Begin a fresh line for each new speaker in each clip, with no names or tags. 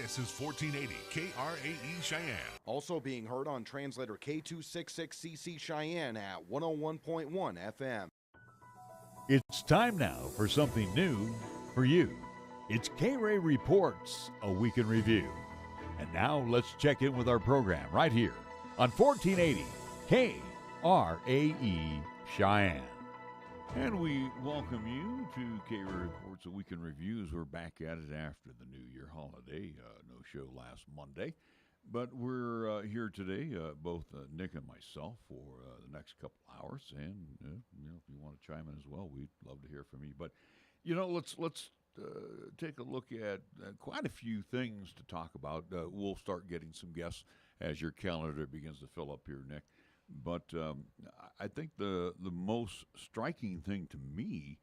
This is 1480 KRAE Cheyenne.
Also being heard on translator K266CC Cheyenne at 101.1 FM.
It's time now for something new for you. It's KRAE Reports, a week in review. And now let's check in with our program right here on 1480 KRAE Cheyenne. And we welcome you to KRAE Reports, a week in review, as we're back at it after the New Year holiday. No show last Monday. But we're here today, both Nick and myself, for the next couple hours. And if you want to chime in as well, we'd love to hear from you. But let's take a look at quite a few things to talk about. We'll start getting some guests as your calendar begins to fill up here, Nick. But I think the most striking thing to me,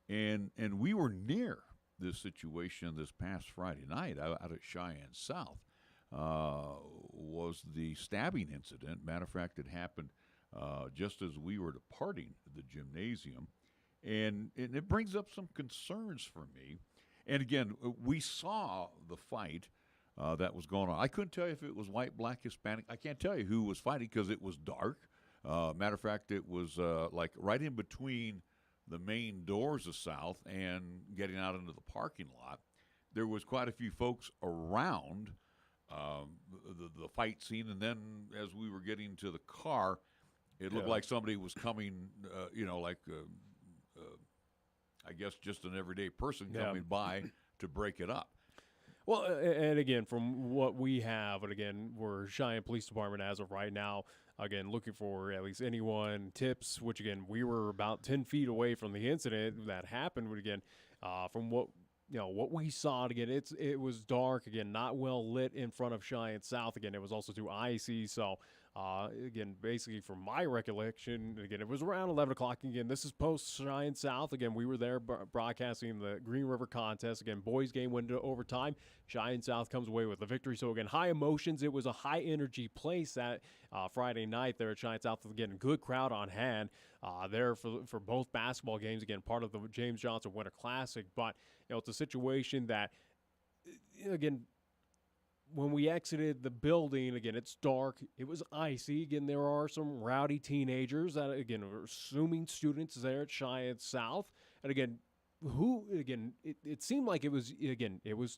and we were near this situation this past Friday night out at Cheyenne South, was the stabbing incident. Matter of fact, it happened just as we were departing the gymnasium. And it brings up some concerns for me. And again, we saw the fight that was going on. I couldn't tell you if it was white, black, Hispanic. I can't tell you who was fighting because it was dark. Matter of fact, it was like right in between the main doors of South and getting out into the parking lot. There was quite a few folks around the fight scene, and then as we were getting to the car, it looked like somebody was coming, I guess just an everyday person coming by to break it up.
Well, and again, from what we have, and again, we're Cheyenne Police Department as of right now, again, looking for at least anyone tips, which again, we were about 10 feet away from the incident that happened. But again, from what we saw, again, it was dark, again, not well lit in front of Cheyenne South. Again, it was also too icy. So, again, basically from my recollection, again, it was around 11 o'clock. Again, this is post Cheyenne South. Again, we were there broadcasting the Green River contest. Again, boys game went into overtime. Cheyenne South comes away with the victory. So, again, high emotions. It was a high energy place that Friday night there at Cheyenne South. Again, good crowd on hand there for both basketball games. Again, part of the James Johnson Winter Classic. But, it's a situation that, again, when we exited the building, again, it's dark. It was icy. Again, there are some rowdy teenagers that, again, are assuming students there at Cheyenne South. And again, it seemed like it was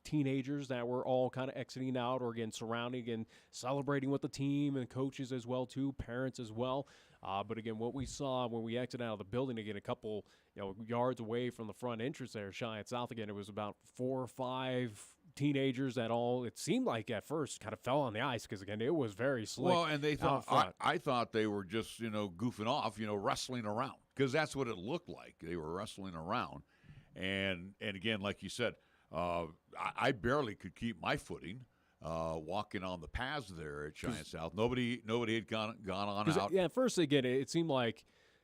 teenagers that were all kind of exiting out or, again, surrounding and celebrating with the team and coaches as well, too, parents as well. But again, what we saw when we exited out of the building, again, a couple yards away from the front entrance there, Cheyenne South, again, it was about 4 or 5 teenagers that all, it seemed like at first, kind of fell on the ice because, again, it was very slick.
Well, and they thought, I thought they were just, goofing off, wrestling around, because that's what it looked like. They were wrestling around. And again, like you said, I barely could keep my footing. Walking on the paths there at Cheyenne South, nobody had gone on out.
Yeah, at first, again, it seemed like,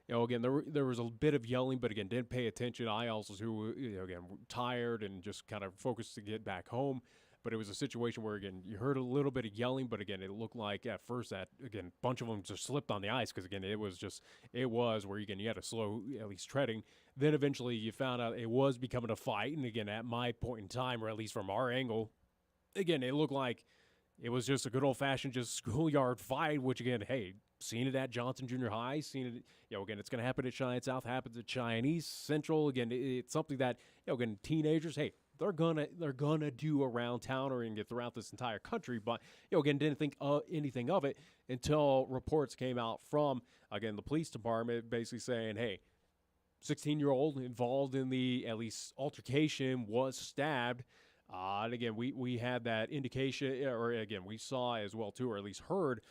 again, there was a bit of yelling, but again, didn't pay attention. I also, too, again, tired and just kind of focused to get back home. But it was a situation where, again, you heard a little bit of yelling, but again, it looked like at first that, again, a bunch of them just slipped on the ice because, again, it was where, again, you had to slow, at least treading. Then eventually you found out it was becoming a fight. And again, at my point in time, or at least from our angle, again, it looked like it was just a good old-fashioned just schoolyard fight, which, again, hey, seen it at Johnson Junior High, seen it, again, it's going to happen at Cheyenne South, happens at Cheyenne East, Central. Again, it's something that, again, teenagers, hey, they're gonna do around town or get throughout this entire country. But, again, didn't think anything of it until reports came out from, again, the police department basically saying, hey, 16-year-old involved in the, at least, altercation was stabbed. And again, we had that indication, or again, we saw as well too, or at least heard.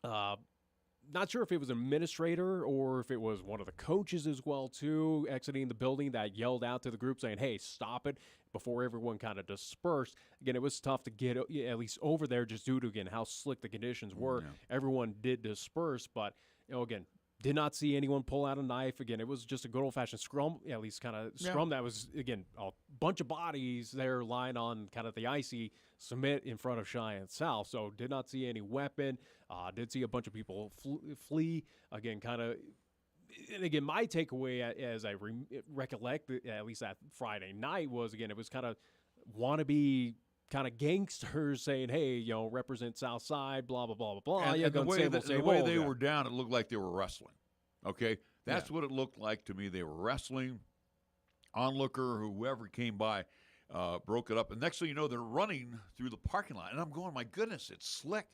Not sure if it was an administrator or if it was one of the coaches as well too, exiting the building that yelled out to the group saying, "Hey, stop it!" before everyone kind of dispersed. Again, it was tough to get at least over there just due to, again, how slick the conditions were. Yeah. Everyone did disperse, but again, did not see anyone pull out a knife. Again, it was just a good old-fashioned scrum, at least kind of scrum that was, again, a bunch of bodies there lying on kind of the icy cement in front of Cheyenne South. So did not see any weapon. Did see a bunch of people flee. Again, kind of, and again, my takeaway as I recollect, at least that Friday night, was, again, it was kind of wannabe kind of gangsters saying, hey, represent South Side, blah, blah, blah, blah, blah.
And the way, the way they were down, it looked like they were wrestling. Okay? That's what it looked like to me. They were wrestling. Onlooker, whoever came by, broke it up. And next thing you know, they're running through the parking lot. And I'm going, my goodness, it's slick.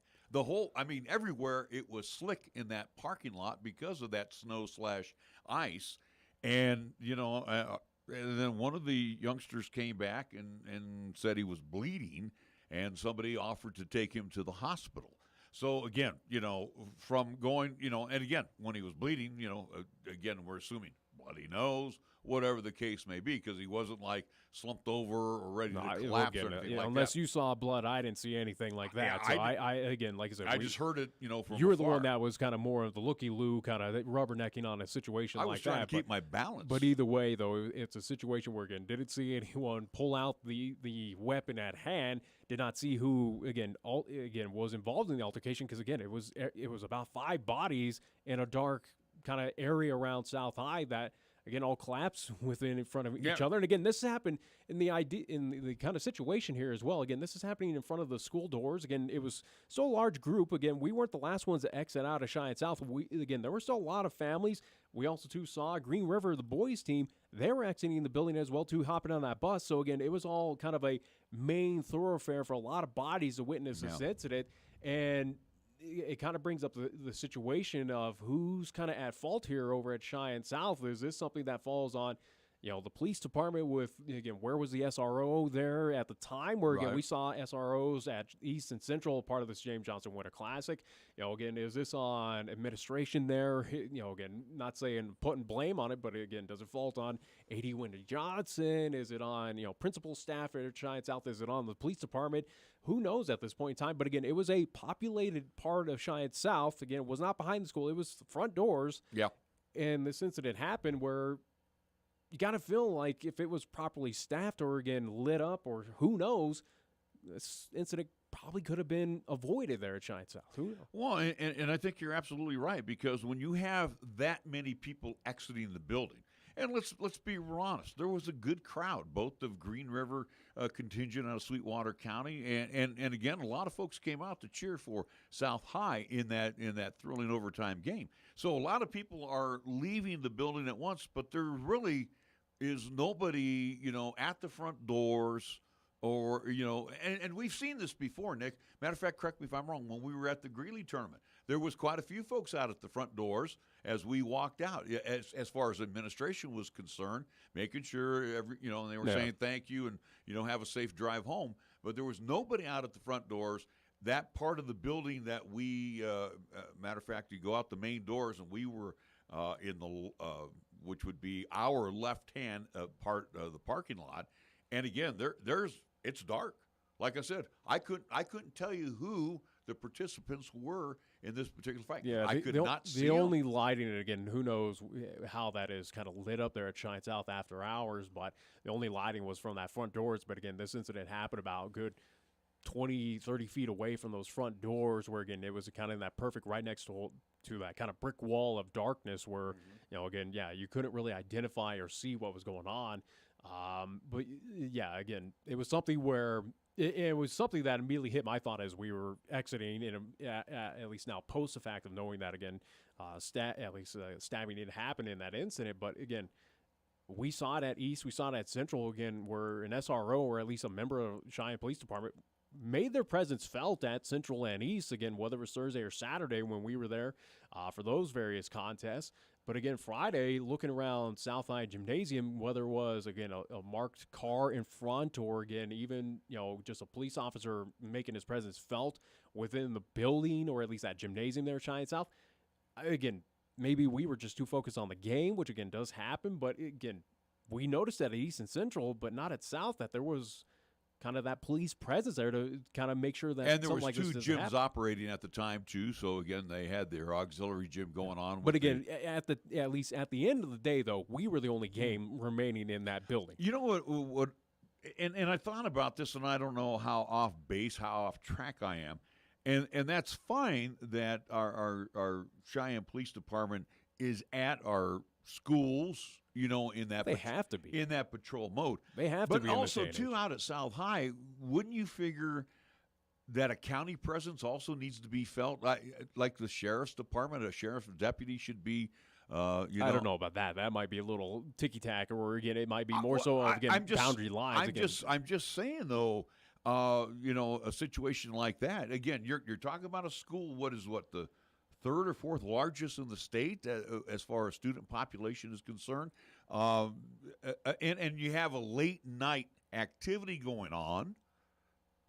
Everywhere it was slick in that parking lot because of that snow/ice. And, and then one of the youngsters came back and said he was bleeding, and somebody offered to take him to the hospital. So, again, from going, and again, when he was bleeding, again, we're assuming bloody nose, whatever the case may be, because he wasn't like slumped over or ready to collapse or anything like
unless
that.
you saw blood, I didn't see anything like that. I again, like I said,
I just heard it, from
you were the
afar.
one that was kind of more of the looky-loo, kind of rubbernecking on a situation like that.
I was trying to keep my balance.
But either way, though, it's a situation where, again, didn't see anyone pull out the weapon at hand, did not see who, again, was involved in the altercation, because, again, it was about 5 bodies in a dark kind of area around South High that, again, all collapsed in front of each other. And again, this happened in the kind of situation here as well. Again, this is happening in front of the school doors. Again, it was so large group. Again, we weren't the last ones to exit out of Cheyenne South. There were still a lot of families. We also, too, saw Green River, the boys team. They were exiting the building as well, too, hopping on that bus. So, again, it was all kind of a main thoroughfare for a lot of bodies to witness this incident. And it kind of brings up the situation of who's kind of at fault here over at Cheyenne South. Is this something that falls on, the police department with, again, where was the SRO there at the time? Where, again, we saw SROs at East and Central, part of this James Johnson Winter Classic. Again, is this on administration there? Again, not saying putting blame on it, but, again, does it fault on A.D. Wendy Johnson? Is it on, principal staff at Cheyenne South? Is it on the police department? Who knows at this point in time? But, again, it was a populated part of Cheyenne South. Again, it was not behind the school. It was the front doors.
Yeah.
And this incident happened where you got to feel like if it was properly staffed or, again, lit up or who knows, this incident probably could have been avoided there at Cheyenne South. Who knows?
Well, and I think you're absolutely right, because when you have that many people exiting the building, and let's be honest, there was a good crowd, both of Green River contingent out of Sweetwater County, and again, a lot of folks came out to cheer for South High in that thrilling overtime game. So a lot of people are leaving the building at once, but there really is nobody, at the front doors. Or, and we've seen this before, Nick. Matter of fact, correct me if I'm wrong, when we were at the Greeley tournament, there was quite a few folks out at the front doors as we walked out, as far as administration was concerned, making sure and they were saying thank you and, have a safe drive home. But there was nobody out at the front doors. That part of the building that we, matter of fact, you go out the main doors, and we were in the, which would be our left-hand part of the parking lot. And again, it's dark. Like I said, I couldn't tell you who the participants were in this particular fight.
Yeah,
I could not see
the only lighting, again, who knows how that is kind of lit up there at Cheyenne South after hours, but the only lighting was from that front doors. But again, this incident happened about a good 20, 30 feet away from those front doors, where, again, it was kind of in that perfect right next to that kind of brick wall of darkness where, again, you couldn't really identify or see what was going on. But yeah, again, it was something where it was something that immediately hit my thought as we were exiting, and at least now post the fact of knowing that, again, stabbing didn't happen in that incident. But again, we saw it at East, we saw it at Central, again, where an SRO or at least a member of Cheyenne Police Department made their presence felt at Central and East, again, whether it was Thursday or Saturday when we were there for those various contests. But again, Friday, looking around South High Gymnasium, whether it was, again, a marked car in front or, again, even, just a police officer making his presence felt within the building or at least that gymnasium there at Cheyenne South, again, maybe we were just too focused on the game, which, again, does happen. But, again, we noticed that at East and Central, but not at South, that there was kind of that police presence there to kind of make sure that
and there was
like
two
this
gyms
happen.
Operating at the time too. So again, they had their auxiliary gym going on.
But again, at least at the end of the day, though, we were the only game remaining in that building.
You know what? And I thought about this, and I don't know how off base, how off track I am, and that's fine that our Cheyenne Police Department is at our schools, in that
They have to be.
in that patrol mode.
They have to
But
be.
also
in this day and
too,
age.
out at South High, wouldn't you figure that a county presence also needs to be felt like the sheriff's department, a sheriff's deputy should be?
I don't know about that. That might be a little ticky tack, or again, it might be more
Well,
so of again
I'm just-
boundary lines.
I'm just saying though, a situation like that. Again, you're talking about a school. What the third or fourth largest in the state as far as student population is concerned, and you have a late night activity going on.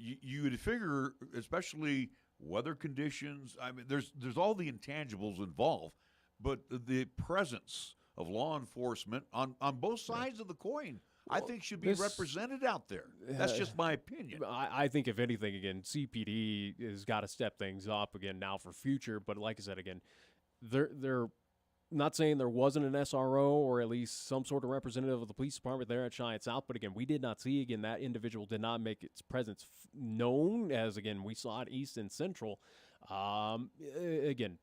You would figure, especially weather conditions. I mean, there's all the intangibles involved, but the presence of law enforcement on both sides of the coin, I think, should be represented out there. That's just my opinion.
I think if anything, again, CPD has got to step things up again now for future. But like I said, again, they're not saying there wasn't an SRO or at least some sort of representative of the police department there at Cheyenne South. But again, we did not see, again, that individual did not make its presence known as, again, we saw it East and Central. Again,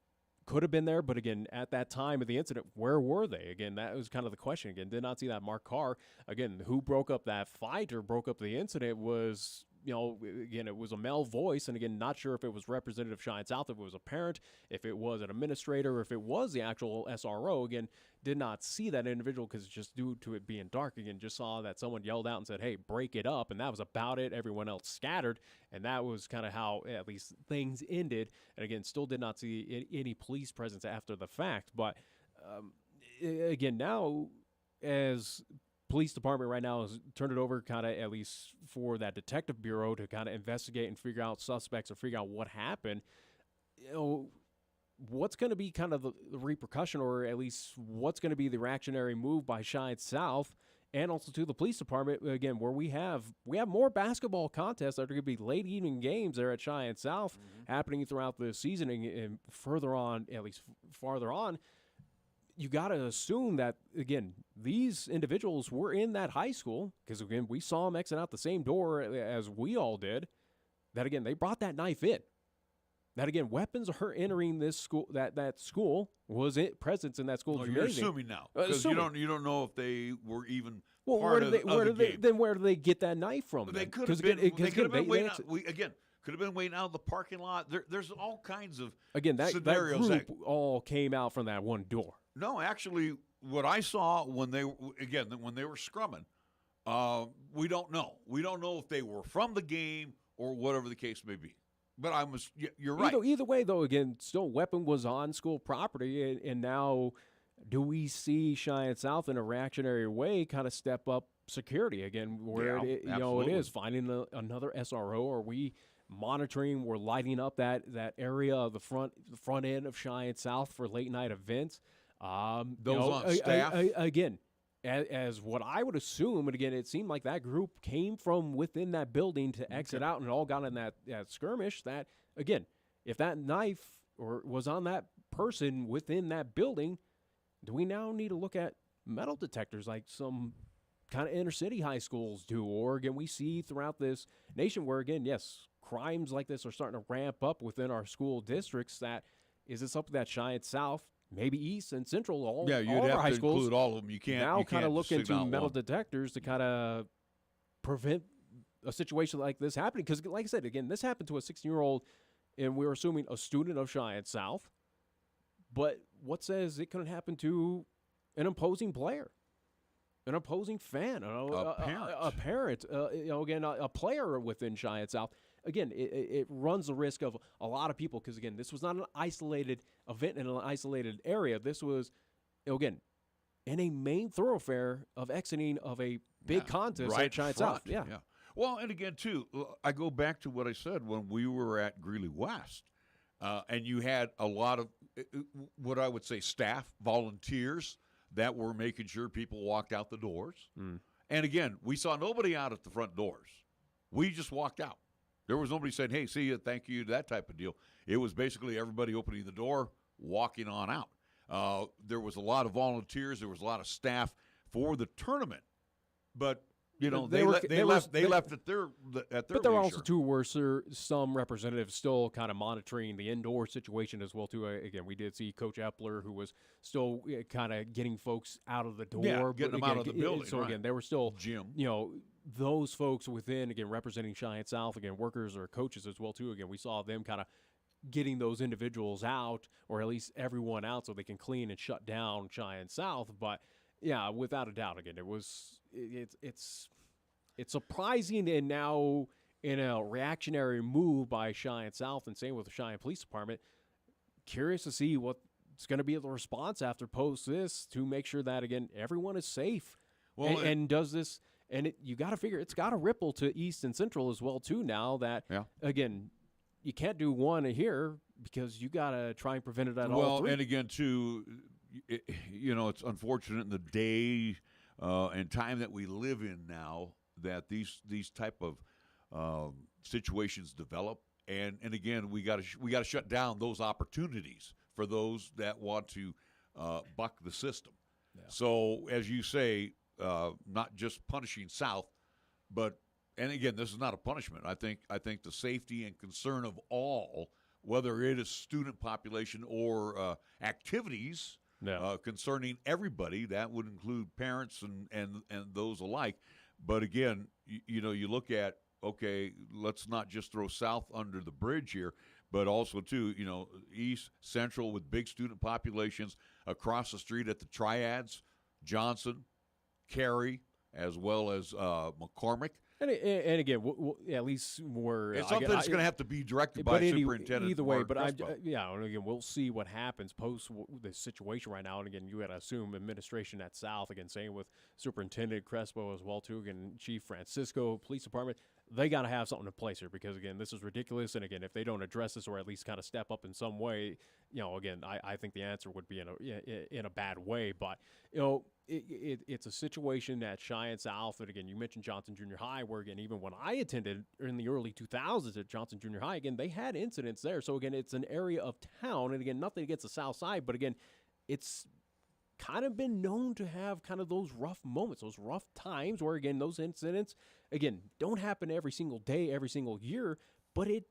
could have been there, but again, at that time of the incident, where were they? Again, that was kind of the question. Again, did not see that Mark Carr. Again, who broke up that fight or broke up the incident was, again, it was a male voice, and again, not sure if it was representative Cheyenne South, if it was a parent, if it was an administrator, if it was the actual SRO. Again, did not see that individual because just due to it being dark. Again, just saw that someone yelled out and said, "Hey, break it up," and that was about it. Everyone else scattered, and that was kind of how at least things ended. And again, still did not see any police presence after the fact. But again, now as police department right now has turned it over kind of at least for that detective bureau to kind of investigate and figure out suspects or figure out what happened. What's going to be kind of the repercussion, or at least what's going to be the reactionary move by Cheyenne South and also to the police department, again, where we have more basketball contests that are going to be late evening games there at Cheyenne South happening throughout the season and further on, at least farther on. You got to assume that, again, these individuals were in that high school because, again, we saw them exit out the same door as we all did, that, again, they brought that knife in. That, again, weapons are entering this school, that school was it presence in that school.
You're assuming now because you don't know if they were even part
where
of the game.
Then where do they get that knife from?
They
then?
could have been. They could have been waiting. Could have been waiting out of the parking lot. There's all kinds of scenarios.
That group all came out from that one door.
No, actually, what I saw when they were scrumming, we don't know. We don't know if they were from the game or whatever the case may be. But you're right.
Either way, though, again, still weapon was on school property, and now do we see Cheyenne South in a reactionary way kind of step up security again, where it is finding another SRO? Are we monitoring? We're lighting up that area of the front end of Cheyenne South for late night events.
Those on staff
again. As what I would assume, and again, it seemed like that group came from within that building to exit out, and it all got in that skirmish. That, again, if that knife was on that person within that building, do we now need to look at metal detectors like some kind of inner city high schools do? Or, again, we see throughout this nation where, again, yes, crimes like this are starting to ramp up within our school districts. That is it something that Cheyenne South, maybe East and Central, all
you'd
of
have
our high
to
schools
include all of them. You can't
now kind of look into metal
one.
detectors to kind of prevent a situation like this happening. Because, like I said, again, this happened to a 16-year-old, and we're assuming a student of Cheyenne South. But what says it couldn't happen to an opposing player, an opposing fan, a parent, again, a player within Cheyenne South? Again, it runs the risk of a lot of people because, again, this was not an isolated event in an isolated area. This was, again, in a main thoroughfare of exiting of a big contest at Cheyenne South. Yeah.
Well, and again, too, I go back to what I said when we were at Greeley West, and you had a lot of what I would say staff, volunteers that were making sure people walked out the doors. And, again, we saw nobody out at the front doors. We just walked out. There was nobody saying, "Hey, see you, thank you," that type of deal. It was basically everybody opening the door, walking on out. There was a lot of volunteers. There was a lot of staff for the tournament. But You know,
They
they
were-
left at their
But there also
leisure.
too were some representatives still kind of monitoring the indoor situation as well too. Again, we did see Coach Epler, who was still kind of getting folks out of the door,
Yeah,
but
getting them
again,
out of the building,
So
right.
again, there were still
Jim.
those folks within, again, representing Cheyenne South, again, workers or coaches as well too. Again, we saw them kind of getting those individuals out, or at least everyone out, so they can clean and shut down Cheyenne South. But yeah, without a doubt, again, it's surprising, and now in a reactionary move by Cheyenne South, and same with the Cheyenne Police Department. Curious to see what's going to be the response after post this to make sure that, again, everyone is safe.
Well,
And does this, and you got to figure it's got to ripple to East and Central as well too. Now that again, you can't do one here because you got to try and prevent it at all three.
And again, too, it's unfortunate in the day and time that we live in now that these type of situations develop, and again, we got to shut down those opportunities for those that want to buck the system. Yeah. So, as you say, not just punishing South, but and again, this is not a punishment. I think the safety and concern of all, whether it is student population or activities concerning everybody, that would include parents and those alike. But again, you look at, okay, let's not just throw South under the bridge here, but also too, East, Central with big student populations across the street at the Triads, Johnson, KRAE, as well as McCormick.
And again, at least we're
it's something that's going to have to be directed by superintendent.
Either way, but
Crespo.
and again, we'll see what happens post the situation right now. And again, you got to assume administration at South, again, same with Superintendent Crespo as well too. Again, Chief Francisco, Police Department, they got to have something in place here because again, this is ridiculous. And again, if they don't address this or at least kind of step up in some way, again, I think the answer would be in a bad way. But it's a situation at Cheyenne South, and again, you mentioned Johnson Junior High, where again, even when I attended in the early 2000s at Johnson Junior High, again, they had incidents there. So again, it's an area of town, and again, nothing against the South Side, but again, it's kind of been known to have kind of those rough moments, those rough times, where again, those incidents, again, don't happen every single day, every single year, but it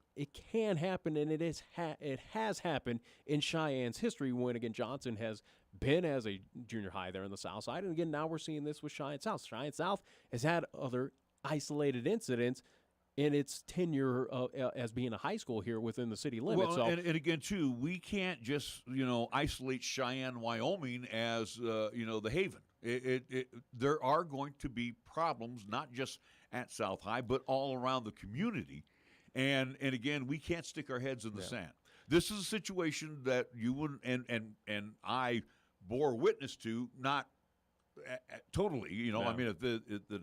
can happen, and it has happened in Cheyenne's history when again Johnson has been as a junior high there in the South Side, and again now we're seeing this with Cheyenne South. Cheyenne South has had other isolated incidents in its tenure as being a high school here within the city limits.
Well, and again too, we can't just isolate Cheyenne, Wyoming as the haven. There are going to be problems not just at South High but all around the community. And again, we can't stick our heads in the sand. This is a situation that you wouldn't, and I bore witness to, not totally. I mean, if the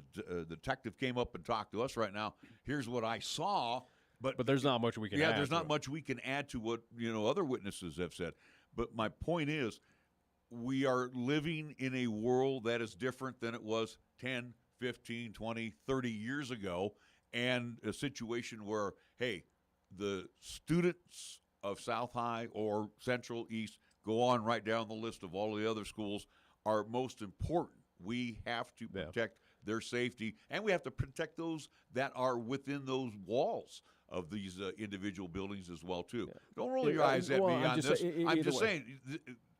detective came up and talked to us right now, here's what I saw. But
there's not much we can add.
Yeah, there's not much we can add to what other witnesses have said. But my point is, we are living in a world that is different than it was 10, 15, 20, 30 years ago. And a situation where, hey, the students of South High or Central, East, go on right down the list of all the other schools, are most important. We have to protect their safety, and we have to protect those that are within those walls of these individual buildings as well, too. Yeah. Don't roll your eyes at me on this. I'm just saying,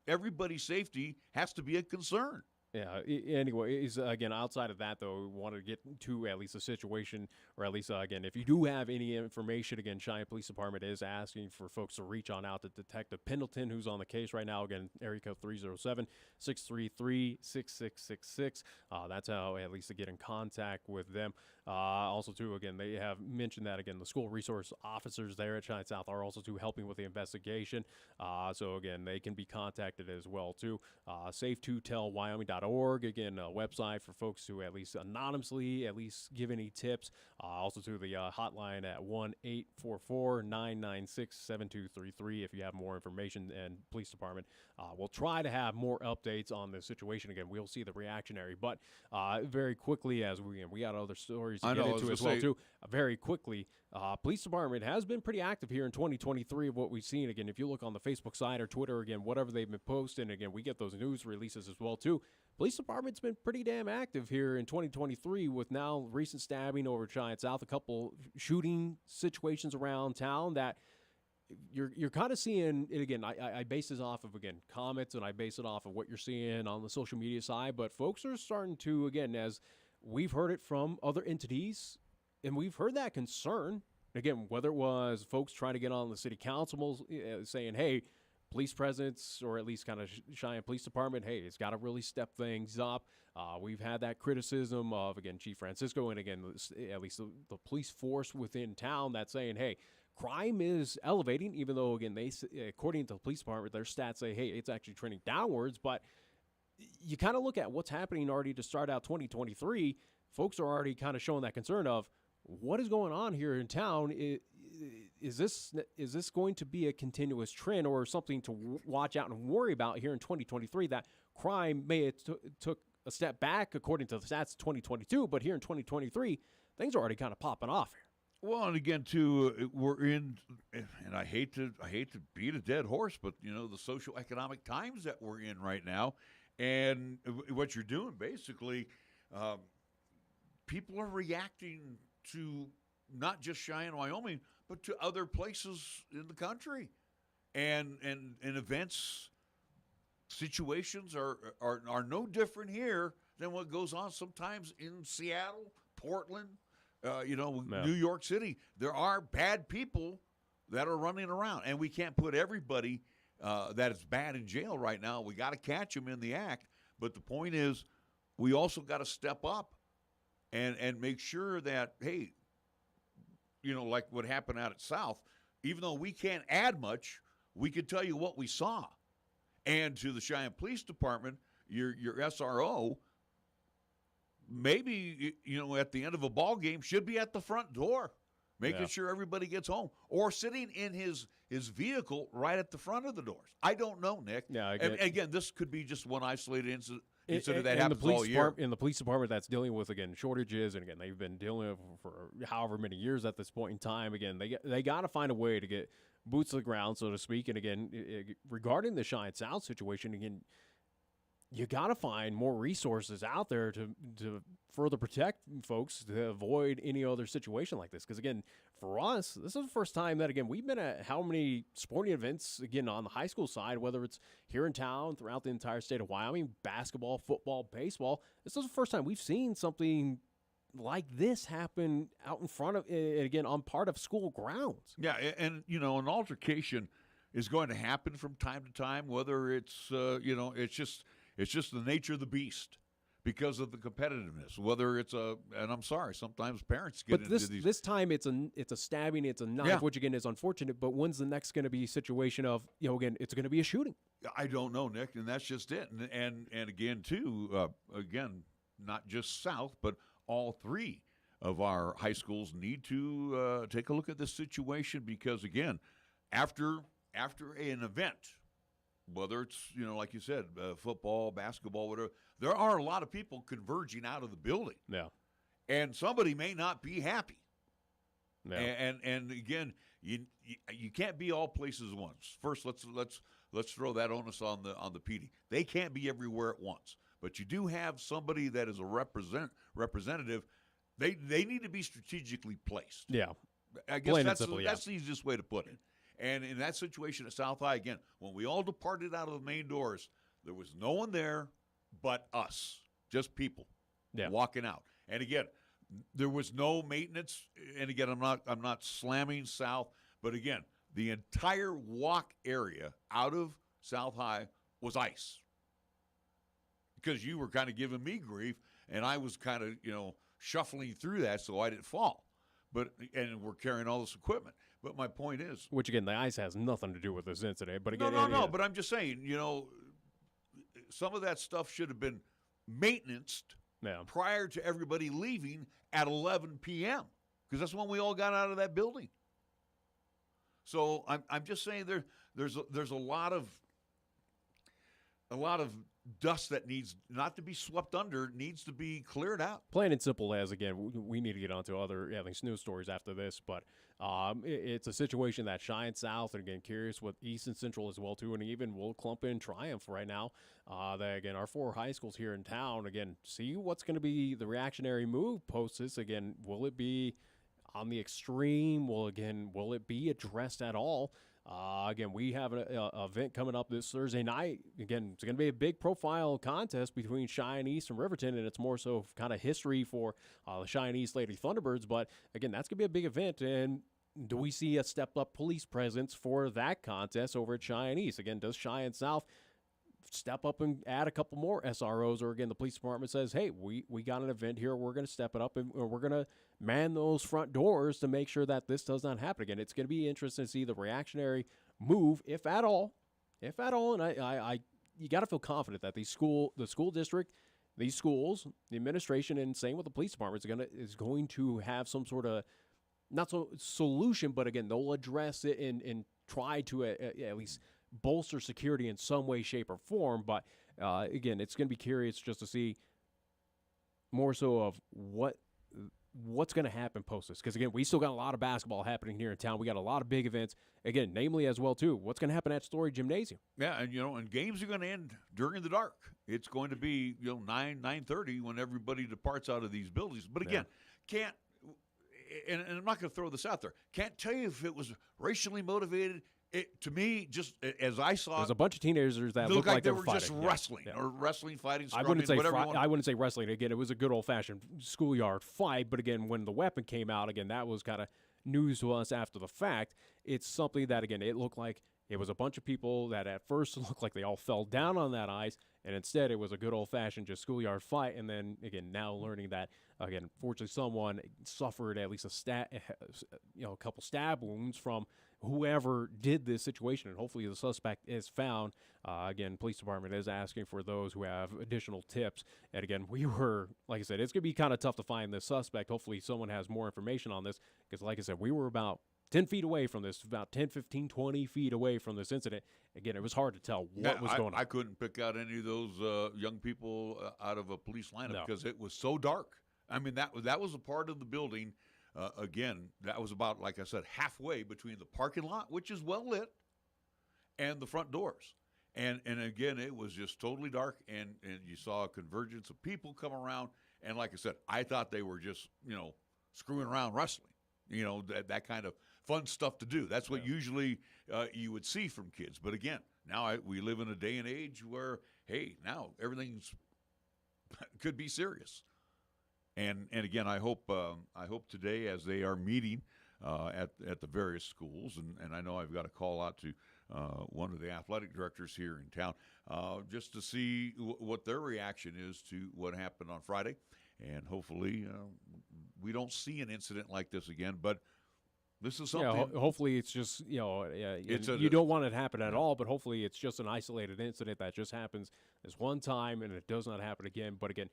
everybody's safety has to be a concern.
Yeah. Anyway, again, outside of that, though, we wanted to get to at least a situation, or at least, again, if you do have any information, again, Cheyenne Police Department is asking for folks to reach on out to Detective Pendleton, who's on the case right now. Again, area code 307-633-6666. That's how, at least, to get in contact with them. Also, too, again, they have mentioned that, again, the school resource officers there at Cheyenne South are also, too, helping with the investigation. So, again, they can be contacted as well, too. Safe2tellwyoming.org. Again, a website for folks to at least anonymously give any tips. Also to the hotline at 1-844-996-7233 if you have more information. And police department will try to have more updates on the situation. Again, we'll see the reactionary, but very quickly, as we got other stories to get into as well too. Very quickly, police department has been pretty active here in 2023 of what we've seen. Again, if you look on the Facebook side or Twitter, again, whatever they've been posting, again, we get those news releases as well too. police department's been pretty damn active here in 2023 with now recent stabbing over Cheyenne South, a couple shooting situations around town that you're kind of seeing. And again, I base this off of, again, comments, and I base it off of what you're seeing on the social media side. But folks are starting to, again, as we've heard it from other entities, and we've heard that concern. Again, whether it was folks trying to get on the city council saying, hey, police presence, or at least kind of Cheyenne Police Department, hey, it's got to really step things up. We've had that criticism of, again, Chief Francisco, and again, at least the police force within town that's saying, hey, crime is elevating, even though, again, they, according to the police department, their stats say, hey, it's actually trending downwards. But you kind of look at what's happening already to start out 2023. Folks are already kind of showing that concern of what is going on here in town. Is this going to be a continuous trend, or something to watch out and worry about here in 2023, that crime may have took a step back according to the stats of 2022, but here in 2023, things are already kind of popping off here.
Well, and again, too, we're in, and I hate to beat a dead horse, but the social economic times that we're in right now, and what you're doing basically, people are reacting to not just Cheyenne, Wyoming, but to other places in the country, and events, situations are no different here than what goes on sometimes in Seattle, Portland, New York City. There are bad people that are running around, and we can't put everybody that is bad in jail right now. We got to catch them in the act. But the point is, we also got to step up and make sure that, hey, like what happened out at South, even though we can't add much, we could tell you what we saw. And to the Cheyenne Police Department, your SRO, maybe, at the end of a ball game, should be at the front door, making sure everybody gets home, or sitting in his vehicle right at the front of the doors. I don't know, Nick.
Yeah,
and again, this could be just one isolated incident that happens all year.
In the police department that's dealing with, again, shortages, and again, they've been dealing with for however many years at this point in time. Again, they got to find a way to get boots to the ground, so to speak. And again, regarding the Cheyenne South situation, again, you got to find more resources out there to further protect folks, to avoid any other situation like this. Because, again, for us, this is the first time that, again, we've been at how many sporting events, again, on the high school side, whether it's here in town, throughout the entire state of Wyoming, basketball, football, baseball. This is the first time we've seen something like this happen out in front of, again, on part of school grounds.
Yeah, and, an altercation is going to happen from time to time, whether it's, it's just the nature of the beast because of the competitiveness. Whether it's and I'm sorry, sometimes parents get into these. But
this time it's a stabbing, it's a knife, which again is unfortunate. But when's the next going to be a situation of, again, it's going to be a shooting?
I don't know, Nick, and that's just it. And again, too, not just South, but all three of our high schools need to take a look at this situation because, again, after an event, whether it's, like you said, football, basketball, whatever, there are a lot of people converging out of the building.
Yeah.
And somebody may not be happy.
Yeah.
And again, you can't be all places at once. First, let's throw that onus on the PD. They can't be everywhere at once. But you do have somebody that is a representative. They need to be strategically placed.
Yeah.
I guess that's the easiest way to put it. And in that situation at South High, again, when we all departed out of the main doors, there was no one there but us, just people walking out. And again, there was no maintenance. And again, I'm not slamming South, but again, the entire walk area out of South High was ice because you were kind of giving me grief, and I was kind of shuffling through that so I didn't fall. And we're carrying all this equipment. But my point is,
which again, the ice has nothing to do with this incident. But again,
no. But I'm just saying, some of that stuff should have been maintenanced prior to everybody leaving at 11 p.m. because that's when we all got out of that building. So I'm just saying there's a lot of dust that needs not to be swept under, needs to be cleared out.
Plain and simple as, again, we need to get onto other news stories after this, but it's a situation that Cheyenne South, and again, curious with East and Central as well, too, and even we'll clump in Triumph right now. That, again, our 4 high schools here in town, again, see what's going to be the reactionary move post this. Again, will it be on the extreme? Will it be addressed at all? Again, we have an event coming up this Thursday night. Again, it's going to be a big profile contest between Cheyenne East and Riverton, and it's more so kind of history for the Cheyenne East Lady Thunderbirds. But, again, that's going to be a big event, and do we see a stepped-up police presence for that contest over at Cheyenne East? Again, does Cheyenne South step up and add a couple more SROs, or again, the police department says, hey, we got an event here, we're going to step it up, and we're going to man those front doors to make sure that this does not happen again. It's going to be interesting to see the reactionary move, if at all, and I you got to feel confident that the school district, these schools, the administration, and same with the police department is going to have some sort of, not so solution, but again, they'll address it and try to at least bolster security in some way, shape, or form. But again, it's going to be curious just to see more so of what's going to happen post this. Because, again, we still got a lot of basketball happening here in town. We got a lot of big events, again, namely as well, too. What's going to happen at Story Gymnasium?
Yeah, and games are going to end during the dark. It's going to be, 9:30 when everybody departs out of these buildings. But, again, can't – and I'm not going to throw this out there. Can't tell you if it was racially motivated. To me, just as I saw,
there's a bunch of teenagers that
looked like they were
fighting.
just wrestling or wrestling, fighting,
I
whatever
I wouldn't say wrestling. Again, it was a good old-fashioned schoolyard fight. But again, when the weapon came out, again, that was kind of news to us after the fact. It's something that, again, it looked like it was a bunch of people that at first looked like they all fell down on that ice, and instead it was a good old-fashioned just schoolyard fight. And then, again, now learning that, again, fortunately someone suffered at least a couple stab wounds from whoever did this situation, and hopefully the suspect is found. Again, police department is asking for those who have additional tips. And again, like I said, it's going to be kind of tough to find this suspect. Hopefully someone has more information on this, because like I said, we were about 10 feet away from this, about 10, 15, 20 feet away from this incident. Again, it was hard to tell what was going on.
I couldn't pick out any of those young people out of a police lineup because it was so dark. I mean, that was a part of the building. Again, that was about, like I said, halfway between the parking lot, which is well lit, and the front doors. And again, it was just totally dark, and you saw a convergence of people come around. And like I said, I thought they were just, screwing around wrestling, that kind of fun stuff to do. That's what usually you would see from kids. But again, now we live in a day and age where, hey, now everything's could be serious. And again, I hope today, as they are meeting at the various schools, and I know I've got a call out to one of the athletic directors here in town just to see what their reaction is to what happened on Friday, and hopefully we don't see an incident like this again. But this is something.
Yeah, hopefully it's just you don't want it to happen at all, but hopefully it's just an isolated incident that just happens this one time and it does not happen again. But again,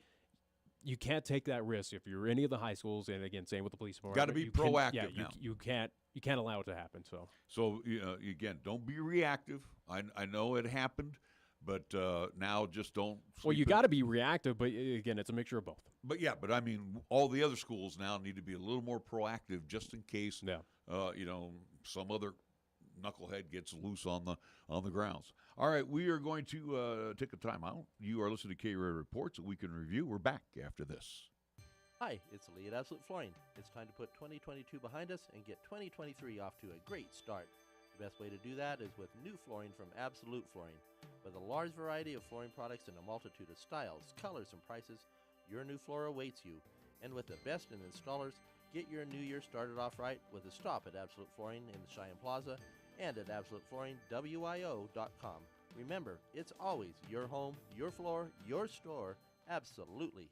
you can't take that risk if you're any of the high schools, and again, same with the police department.
Got to be proactive now.
You can't allow it to happen.
So again, don't be reactive. I know it happened, but now just don't.
Well, you got to be reactive, but again, it's a mixture of both.
But I mean, all the other schools now need to be a little more proactive, just in case. Some other knucklehead gets loose on the grounds. All right, we are going to take a timeout. You are listening to KRAE Reports that we can review. We're back after this.
Hi, it's Lee at Absolute Flooring. It's time to put 2022 behind us and get 2023 off to a great start. The best way to do that is with new flooring from Absolute Flooring. With a large variety of flooring products in a multitude of styles, colors, and prices, your new floor awaits you. And with the best in installers, get your new year started off right with a stop at Absolute Flooring in the Cheyenne Plaza and at AbsoluteFlooringWIO.com. Remember, it's always your home, your floor, your store. Absolutely.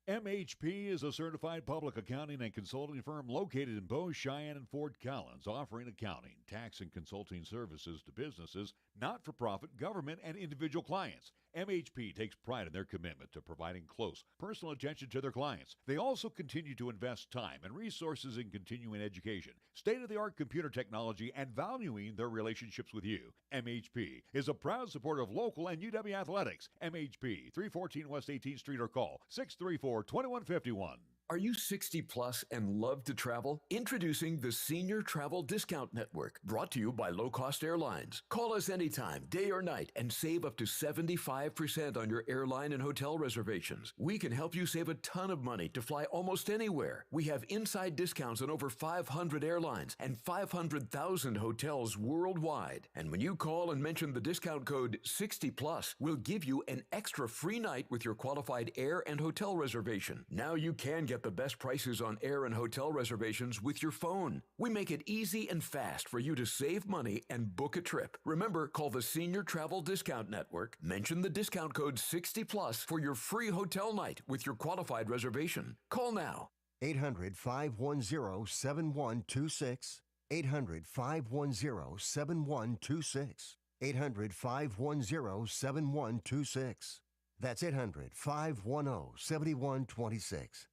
MHP is a certified public accounting and consulting firm located in both Cheyenne and Fort Collins, offering accounting, tax, and consulting services to businesses, not-for-profit, government, and individual clients. MHP takes pride in their commitment to providing close, personal attention to their clients. They also continue to invest time and resources in continuing education, state-of-the-art computer technology, and valuing their relationships with you. MHP is a proud supporter of local and UW athletics. MHP, 314 West 18th Street, or call 634-2151.
Are you 60 plus and love to travel? Introducing the Senior Travel Discount Network, brought to you by Low Cost Airlines. Call us anytime, day or night, and save up to 75% on your airline and hotel reservations. We can help you save a ton of money to fly almost anywhere. We have inside discounts on over 500 airlines and 500,000 hotels worldwide. And when you call and mention the discount code 60 plus, we'll give you an extra free night with your qualified air and hotel reservation. Now you can get the best prices on air and hotel reservations with your phone. We make it easy and fast for you to save money and book a trip. Remember, call the Senior Travel Discount Network, mention the discount code 60 plus for your free hotel night with your qualified reservation. Call now.
800-510-7126. 800-510-7126. 800-510-7126. That's 800-510-7126.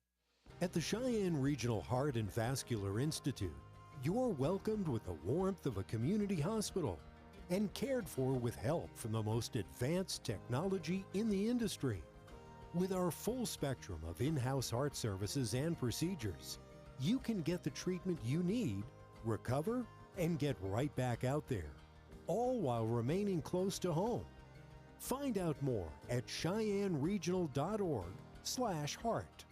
At the Cheyenne Regional Heart and Vascular Institute, you're welcomed with the warmth of a community hospital and cared for with help from the most advanced technology in the industry. With our full spectrum of in-house heart services and procedures, you can get the treatment you need, recover, and get right back out there, all while remaining close to home. Find out more at CheyenneRegional.org/heart.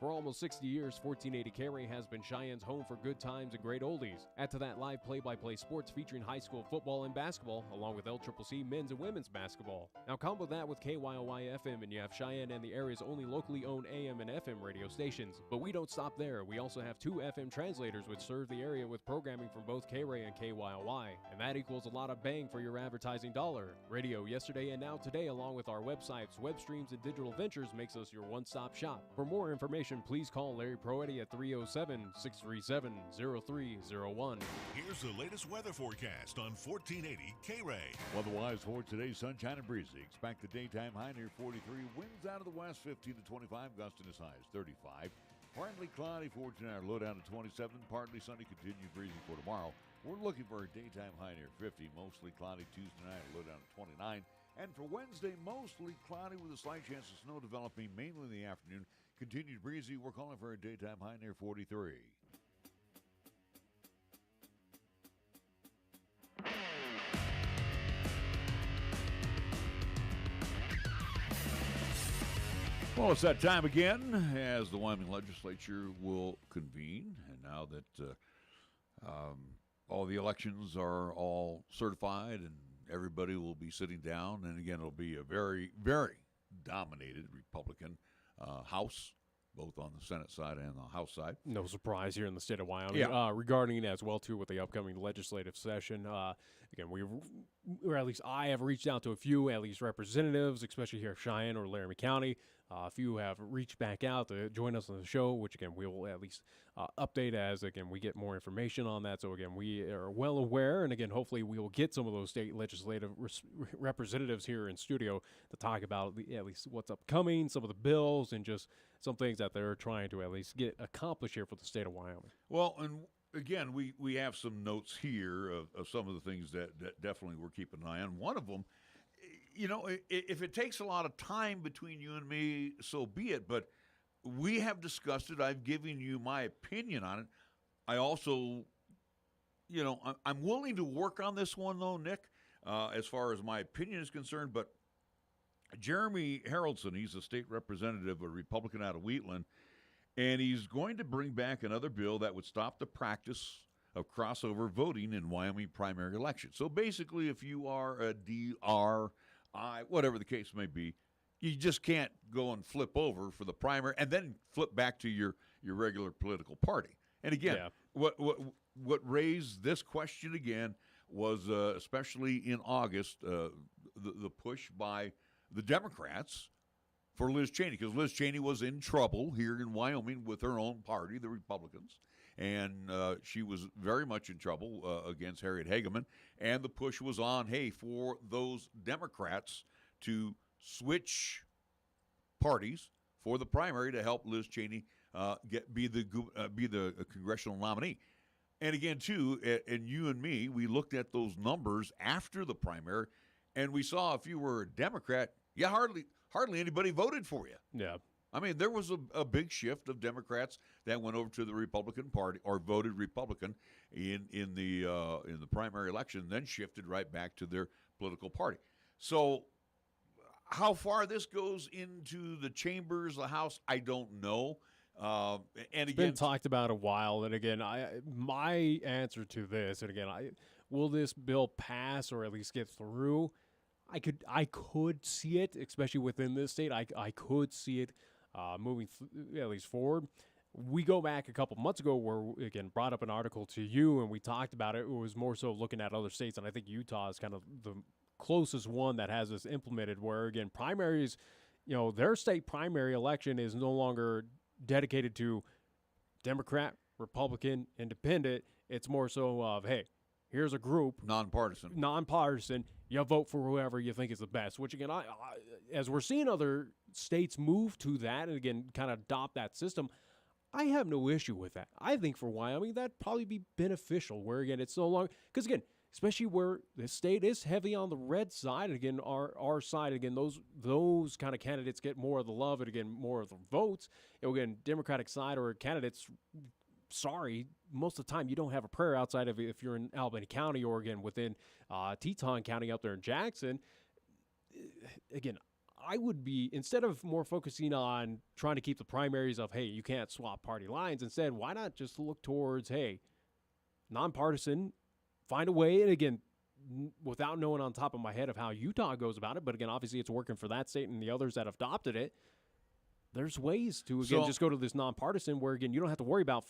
For almost 60 years, 1480 KRAE has been Cheyenne's home for good times and great oldies. Add to that live play-by-play sports featuring high school football and basketball, along with LCCC men's and women's basketball. Now combo that with KYOY FM and you have Cheyenne and the area's only locally owned AM and FM radio stations. But we don't stop there. We also have 2 FM translators which serve the area with programming from both KRAE and KYOY. And that equals a lot of bang for your advertising dollar. Radio yesterday and now today, along with our websites, web streams, and digital ventures, makes us your one-stop shop. For more information, please call Larry Proetti at 307-637-0301.
Here's the latest weather forecast on 1480 KRAE.
Weather-wise for today, sunshine and breezy. Expect the daytime high near 43. Winds out of the west, 15 to 25. Gusting as high as 35. Partly cloudy for tonight, low down to 27. Partly sunny, continued breezy for tomorrow. We're looking for a daytime high near 50. Mostly cloudy Tuesday night, low down to 29. And for Wednesday, mostly cloudy with a slight chance of snow developing mainly in the afternoon. Continued breezy, we're calling for a daytime high near 43. Well, it's that time again as the Wyoming legislature will convene. And now that all the elections are all certified and everybody will be sitting down, and again, it'll be a very, very dominated Republican House, both on the Senate side and the House side.
No surprise here in the state of Wyoming.
Yeah.
Regarding as well, too, with the upcoming legislative session. Again, or at least I have reached out to a few, at least representatives, especially here in Cheyenne or Laramie County. A few have reached back out to join us on the show, which, again, we will at least update as, again, we get more information on that. So, again, we are well aware, and, again, hopefully we will get some of those state legislative representatives here in studio to talk about at least what's upcoming, some of the bills, and just some things that they're trying to at least get accomplished here for the state of Wyoming.
Well, and again, we have some notes here of some of the things that definitely we're keeping an eye on. One of them, you know, if it takes a lot of time between you and me, so be it. But we have discussed it. I've given you my opinion on it. I also, you know, I'm willing to work on this one, though, Nick, as far as my opinion is concerned. But Jeremy Haraldson, he's a state representative, a Republican out of Wheatland, and he's going to bring back another bill that would stop the practice of crossover voting in Wyoming primary elections. So basically, if you are a DRI, whatever the case may be, you just can't go and flip over for the primary and then flip back to your regular political party. And again, what raised this question again was especially in August, the push by the Democrats for Liz Cheney, because Liz Cheney was in trouble here in Wyoming with her own party, the Republicans, and she was very much in trouble against Harriet Hageman, and the push was on, hey, for those Democrats to switch parties for the primary to help Liz Cheney be the congressional nominee. And again, too, and you and me, we looked at those numbers after the primary, and we saw if you were a Democrat, hardly anybody voted for you.
Yeah.
I mean, there was a big shift of Democrats that went over to the Republican Party or voted Republican in the primary election, then shifted right back to their political party. So how far this goes into the chambers, the House, I don't know. And
It's
again,
been talked about a while, and again, my answer to this, and again, will this bill pass or at least get through? I could see it, especially within this state. I could see it moving at least forward. We go back a couple months ago where, again, brought up an article to you, and we talked about it. It was more so looking at other states, and I think Utah is kind of the closest one that has this implemented where, again, primaries, their state primary election is no longer dedicated to Democrat, Republican, Independent. It's more so of, hey, here's a group. Nonpartisan. You vote for whoever you think is the best, which, again, I as we're seeing other states move to that and, again, kind of adopt that system, I have no issue with that. I think for Wyoming, that'd probably be beneficial where, again, it's no longer – because, again, especially where the state is heavy on the red side, and again, our side, again, those kind of candidates get more of the love and, again, more of the votes. Again, Democratic side or candidates – sorry, most of the time you don't have a prayer outside of if you're in Albany County or, again, within Teton County up there in Jackson. Again, I would be, instead of more focusing on trying to keep the primaries of, hey, you can't swap party lines, instead, why not just look towards, hey, nonpartisan, find a way, and again, without knowing on top of my head of how Utah goes about it, but again, obviously it's working for that state and the others that have adopted it, there's ways to, again, just go to this nonpartisan where, again, you don't have to worry about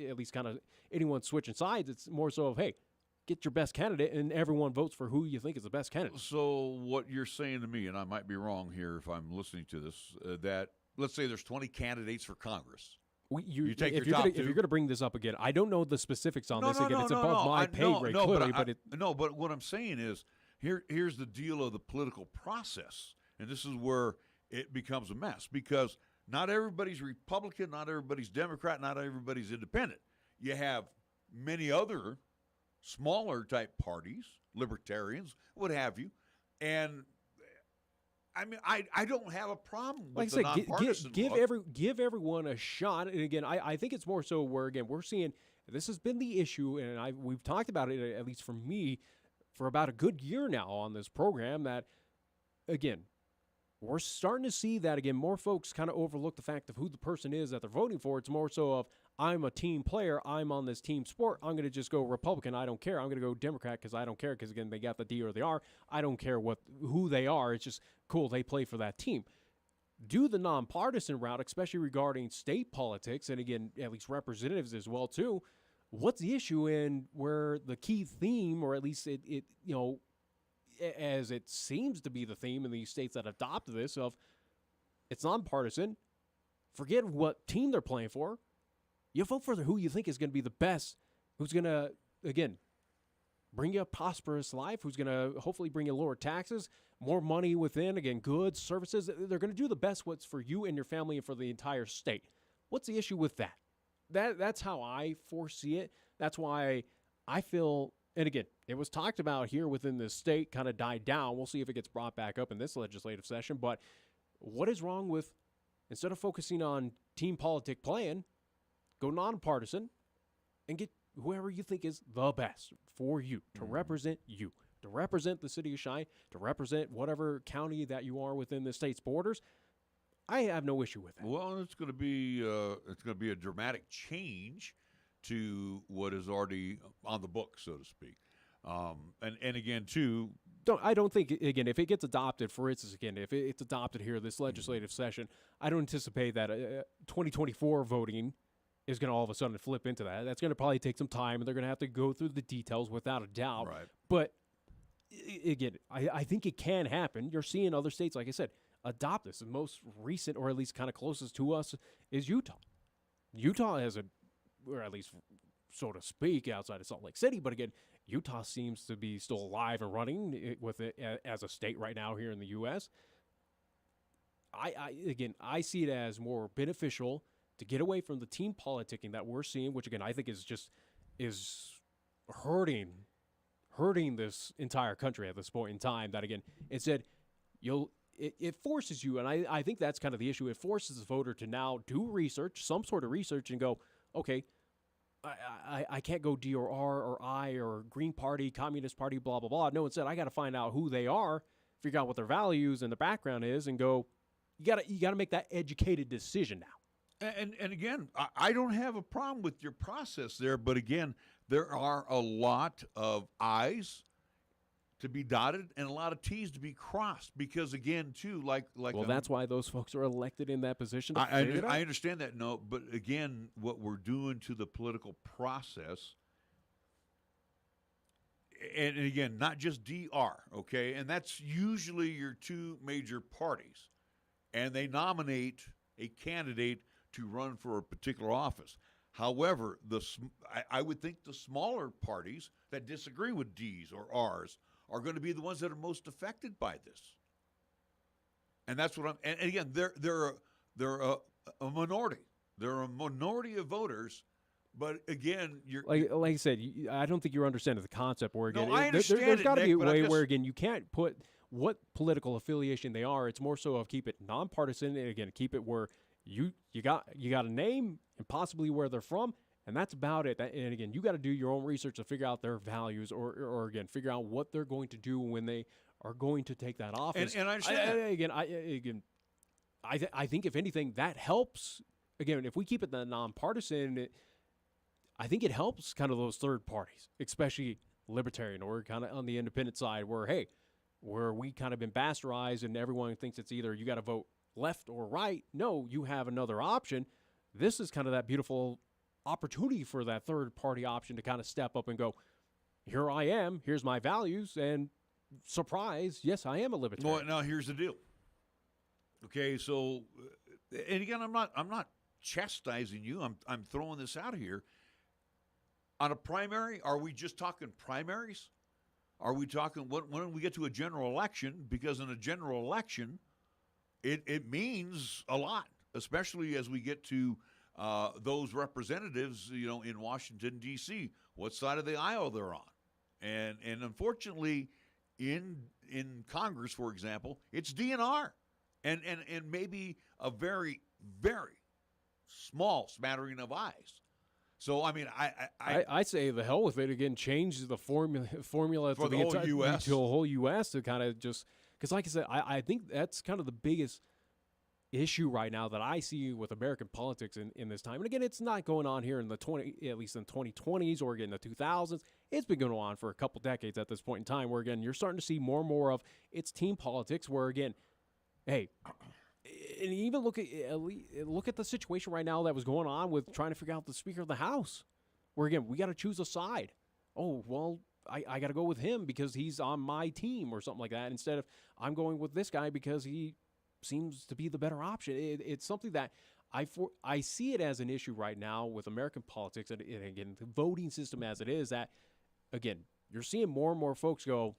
at least kind of anyone switching sides. It's more so of, hey, get your best candidate, and everyone votes for who you think is the best candidate.
So what you're saying to me, and I might be wrong here if I'm listening to this, that let's say there's 20 candidates for Congress.
You
take
if
your top
if
two.
you're going to bring this up again, I don't know the specifics on this. Again, it's above my pay grade, clearly.
But what I'm saying is, here's the deal of the political process, and this is where it becomes a mess because not everybody's Republican, not everybody's Democrat, not everybody's Independent. You have many other smaller type parties, libertarians, what have you, and I mean, I don't have a problem with the nonpartisan.
Give everyone a shot. And again, I think it's more so where, again, we're seeing this has been the issue, and we've talked about it, at least for me, for about a good year now on this program, that, again, we're starting to see that, again, more folks kind of overlook the fact of who the person is that they're voting for. It's more so of, I'm a team player. I'm on this team sport. I'm going to just go Republican. I don't care. I'm going to go Democrat because I don't care because, again, they got the D or the R. I don't care who they are. It's just cool. They play for that team. Do the nonpartisan route, especially regarding state politics, and, again, at least representatives as well, too. What's the issue in where the key theme, or at least it as it seems to be the theme in these states that adopted this of it's nonpartisan, forget what team they're playing for. You vote for who you think is going to be the best, who's going to, again, bring you a prosperous life, who's going to hopefully bring you lower taxes, more money within, again, goods, services. They're going to do the best what's for you and your family and for the entire state. What's the issue with that? That's how I foresee it. That's why I feel, and again, it was talked about here within the state, kind of died down. We'll see if it gets brought back up in this legislative session. But what is wrong with, instead of focusing on team politic playing, go nonpartisan and get whoever you think is the best for you, to represent you, to represent the city of Cheyenne, to represent whatever county that you are within the state's borders. I have no issue with that.
Well, it's going to be a dramatic change to what is already on the book, so to speak. And again, too,
I don't think, again, if it gets adopted, for instance, again, if it's adopted here this legislative session, I don't anticipate that 2024 voting is going to all of a sudden flip into that. That's going to probably take some time, and they're going to have to go through the details without a doubt.
Right.
But, again, I think it can happen. You're seeing other states, like I said, adopt this. The most recent, or at least kind of closest to us, is Utah. Utah has or at least so to speak, outside of Salt Lake City. But again, Utah seems to be still alive and running with it as a state right now here in the U.S. I see it as more beneficial to get away from the team politicking that we're seeing, which again I think is hurting this entire country at this point in time. That again, instead it forces you, and I think that's kind of the issue. It forces the voter to now do research, some sort of research, and go, okay, I can't go D or R or I or Green Party, Communist Party, blah, blah, blah. No, instead, I got to find out who they are, figure out what their values and their background is, and go, you got to make that educated decision now.
And again, I don't have a problem with your process there, but again, there are a lot of I's to be dotted and a lot of T's to be crossed because, again, too, like
well, that's why those folks are elected in that position.
I understand that, no, but again, what we're doing to the political process, and again, not just DR, okay, and that's usually your two major parties, and they nominate a candidate to run for a particular office. However, I would think the smaller parties that disagree with D's or R's are going to be the ones that are most affected by this. And that's what and again, they're a minority. They're a minority of voters, but again, you're
like I said, I don't think you're understanding the concept. Where again,
no, I understand
there's got to be a way where again you can't put what political affiliation they are. It's more so of keep it nonpartisan, and again, keep it where you got a name and possibly where they're from. And that's about it. And again, you got to do your own research to figure out their values, or again, figure out what they're going to do when they are going to take that office.
And I understand.
I think if anything, that helps. Again, if we keep it the nonpartisan, I think it helps kind of those third parties, especially libertarian or kind of on the independent side, where we kind of been bastardized and everyone thinks it's either you got to vote left or right. No, you have another option. This is kind of that beautiful opportunity for that third party option to kind of step up and go, here I am, here's my values, and surprise, yes, I am a libertarian.
Well, now here's the deal. Okay, so and again, I'm not chastising you. I'm throwing this out here. On a primary, are we just talking primaries? Are we talking when we get to a general election? Because in a general election, it means a lot, especially as we get to those representatives, in Washington, D.C., what side of the aisle they're on. And unfortunately, in Congress, for example, it's DNR. And maybe a very, very small smattering of ayes. So, I mean,
I say the hell with it. Again, change the formula
for
to
the whole U.S.
to the whole U.S. to kind of just – because like I said, I think that's kind of the biggest – issue right now that I see with American politics in this time. And again, it's not going on here in the 2020s or again the 2000s. It's been going on for a couple decades at this point in time where again, you're starting to see more and more of it's team politics where again, hey, and even look at the situation right now that was going on with trying to figure out the Speaker of the House where again, we got to choose a side. Oh, well, I got to go with him because he's on my team or something like that instead of I'm going with this guy because he seems to be the better option. It's something that I see it as an issue right now with American politics and again, the voting system as it is that, again, you're seeing more and more folks go,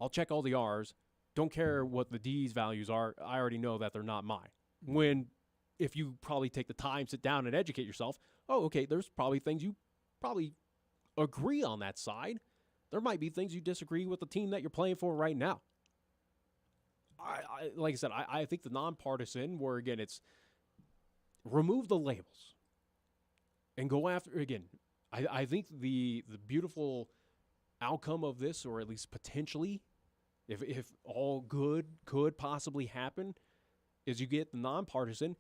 I'll check all the R's, don't care what the D's values are, I already know that they're not mine. When if you probably take the time, sit down and educate yourself, oh, okay, there's probably things you probably agree on that side. There might be things you disagree with the team that you're playing for right now. Like I said, I think the nonpartisan, where again it's remove the labels and go after again. I think the beautiful outcome of this, or at least potentially, if all good could possibly happen, is you get the nonpartisan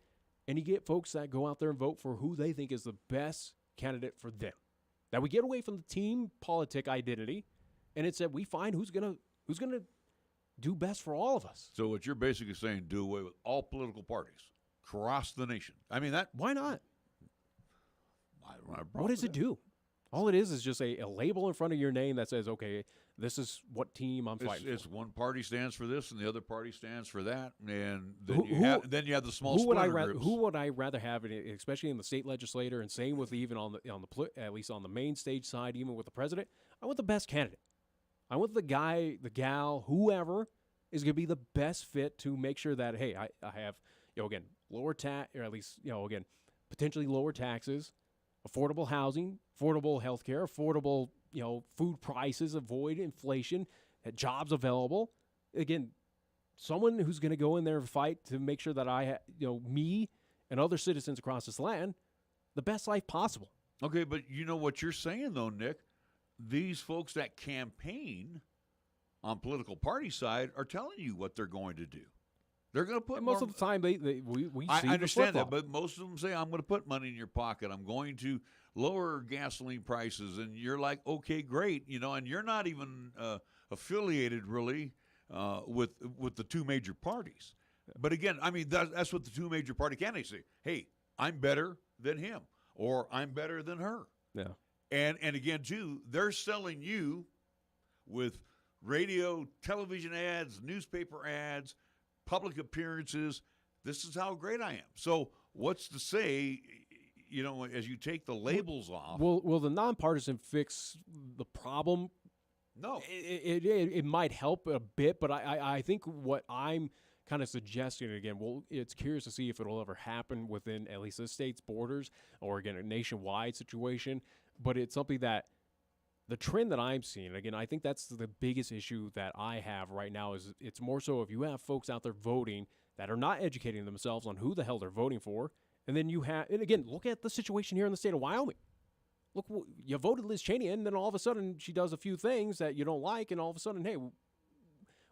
and you get folks that go out there and vote for who they think is the best candidate for them. That we get away from the team politic identity, and it's that we find who's gonna do best for all of us.
So what you're basically saying, do away with all political parties across the nation. I mean, that.
Why not? What does it do? All it is just a label in front of your name that says, okay, this is what team I'm fighting for.
It's one party stands for this and the other party stands for that. And then you have the small splinter groups.
Who would I rather have, especially in the state legislature, and same with even at least on the main stage side, even with the president? I want the best candidate. I want the guy, the gal, whoever is going to be the best fit to make sure that, hey, I have, again, lower tax, or at least, again, potentially lower taxes, affordable housing, affordable health care, affordable, food prices, avoid inflation, jobs available. Again, someone who's going to go in there and fight to make sure that me and other citizens across this land, the best life possible.
Okay, but you know what you're saying, though, Nick? These folks that campaign on political party side are telling you what they're going to do. They're going to put
most of the time we see
I understand
the
that, but most of them say, I'm going to put money in your pocket. I'm going to lower gasoline prices. And you're like, okay, great. And you're not even affiliated really with the two major parties. But again, I mean, that's what the two major party candidates say. Hey, I'm better than him, or I'm better than her.
Yeah.
And again, too, they're selling you with radio, television ads, newspaper ads, public appearances. This is how great I am. So what's to say, as you take the labels off?
Will the nonpartisan fix the problem?
No.
It might help a bit, but I think what I'm kind of suggesting, again, it's curious to see if it'll ever happen within at least the state's borders or, again, a nationwide situation. But it's something that the trend that I'm seeing, again, I think that's the biggest issue that I have right now is it's more so if you have folks out there voting that are not educating themselves on who the hell they're voting for, and then and again, look at the situation here in the state of Wyoming. Look, you voted Liz Cheney, and then all of a sudden she does a few things that you don't like, and all of a sudden, hey,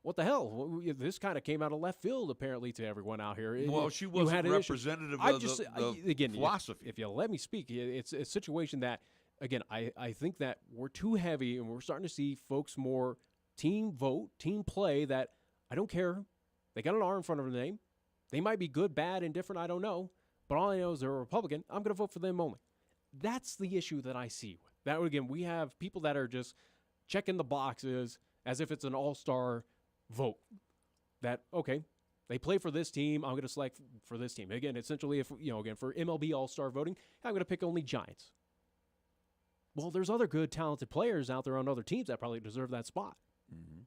what the hell? This kind of came out of left field, apparently, to everyone out here.
Well, she wasn't representative of the philosophy.
If you let me speak, it's a situation that, again, I think that we're too heavy, and we're starting to see folks more team vote, team play, that I don't care. They got an R in front of their name. They might be good, bad, indifferent, I don't know. But all I know is they're a Republican. I'm going to vote for them only. That's the issue that I see. That, again, we have people that are just checking the boxes as if it's an all-star vote. That, okay, they play for this team, I'm going to select for this team. Again, essentially, if again, for MLB all-star voting, I'm going to pick only Giants. Well, there's other good, talented players out there on other teams that probably deserve that spot.
Mm-hmm.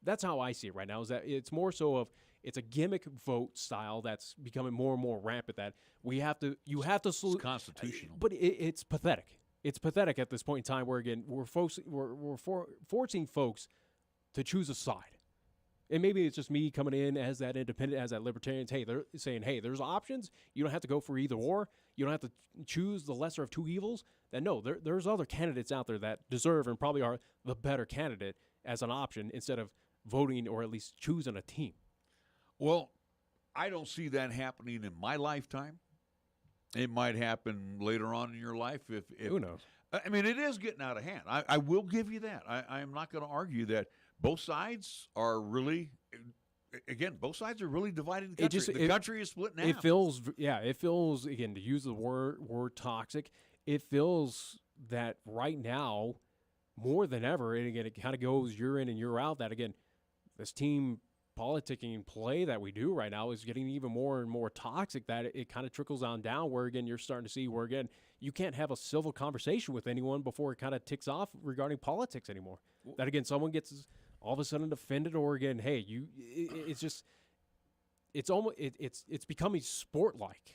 That's how I see it right now, is that it's more so of it's a gimmick vote style that's becoming more and more rampant, that you have to
It's constitutional.
But it's pathetic. It's pathetic at this point in time where, again, we're forcing folks to choose a side. And maybe it's just me coming in as that independent, as that libertarian. Hey, they're saying, hey, there's options. You don't have to go for either or. You don't have to choose the lesser of two evils. Then no, there's other candidates out there that deserve and probably are the better candidate as an option instead of voting or at least choosing a team.
Well, I don't see that happening in my lifetime. It might happen later on in your life. If
Who knows?
I mean, it is getting out of hand. I will give you that. I'm not going to argue that both sides are really, again, both sides are really dividing the country. The country is split in half.
It feels, again, to use the word toxic, it feels that right now, more than ever, and again, it kind of goes year in and year out, that, again, this team politicking play that we do right now is getting even more and more toxic, that it kind of trickles on down where, again, you're starting to see where, again, you can't have a civil conversation with anyone before it kind of ticks off regarding politics anymore. That, again, someone gets all of a sudden offended, or, again, hey, it's becoming sport-like.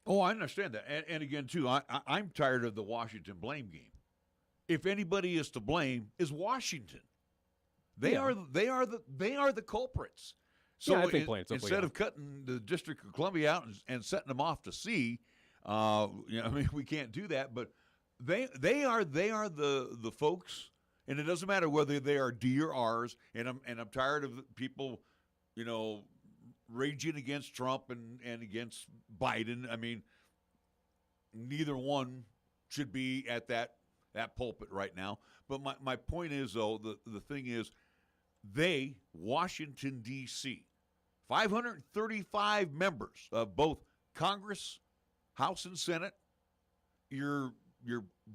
Oh, I understand that. And again, too, I'm tired of the Washington blame game. If anybody is to blame, is Washington. They are the culprits. So
I think
instead of cutting the District of Columbia out and setting them off to sea, I mean, we can't do that. But they are the folks, and it doesn't matter whether they are D or R's. And I'm tired of people, raging against Trump and against Biden. I mean, neither one should be at that pulpit right now. But my point is, though, the thing is, Washington, D.C., 535 members of both Congress, House, and Senate, your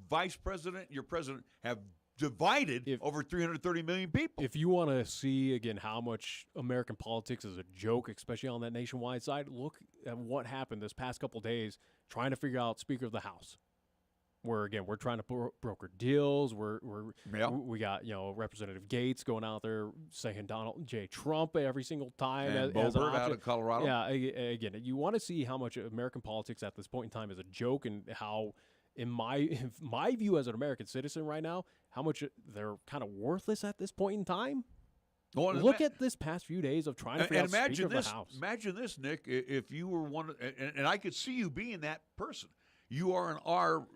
vice president, your president have divided over 330 million people.
If you want to see, again, how much American politics is a joke, especially on that nationwide side, look at what happened this past couple of days trying to figure out Speaker of the House. where again we're trying to broker deals.
Yeah.
We got Representative Gates going out there saying Donald J. Trump every single time
And
as an
Boebert out
option.
of Colorado.
Yeah, again, you want to see how much American politics at this point in time is a joke, and how, in my view as an American citizen right now, how much they're kind of worthless at this point in time.
Well,
Look at this past few days of trying to figure out Speaker of the House.
Imagine this, Nick, if you were one, and I could see you being that person. You are an R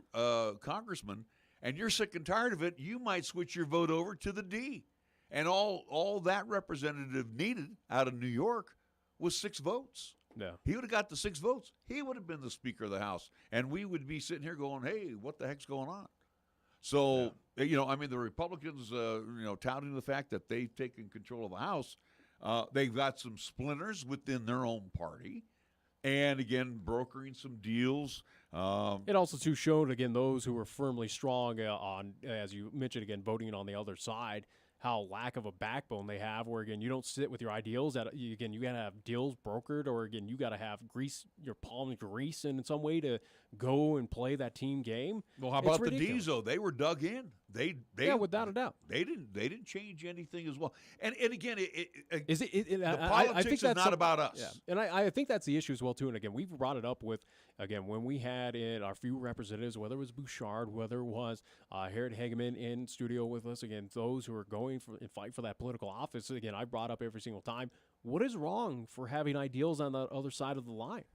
congressman, and you're sick and tired of it. You might switch your vote over to the D. And all that representative needed out of New York was 6 votes.
Yeah.
He would have got the 6 votes. He would have been the Speaker of the House. And we would be sitting here going, hey, what the heck's going on? So, the Republicans, touting the fact that they've taken control of the House, they've got some splinters within their own party. And, again, brokering some deals.
It also, too, showed, again, those who were firmly strong on, as you mentioned, again, voting on the other side, how lack of a backbone they have, where, again, you don't sit with your ideals. Again, you got to have deals brokered, or, again, you got to have your palm grease in some way to go and play that team game.
Well, how about the D's, though? They were dug in. They
without a doubt.
They didn't change anything as well. And again,
the
politics is not about us.
Yeah. And I think that's the issue as well, too. And, again, we've brought it up with, again, when we had in our few representatives, whether it was Bouchard, whether it was Harriet Hageman in studio with us, again, those who are going and fight for that political office, again, I brought up every single time, what is wrong for having ideals on the other side of the line?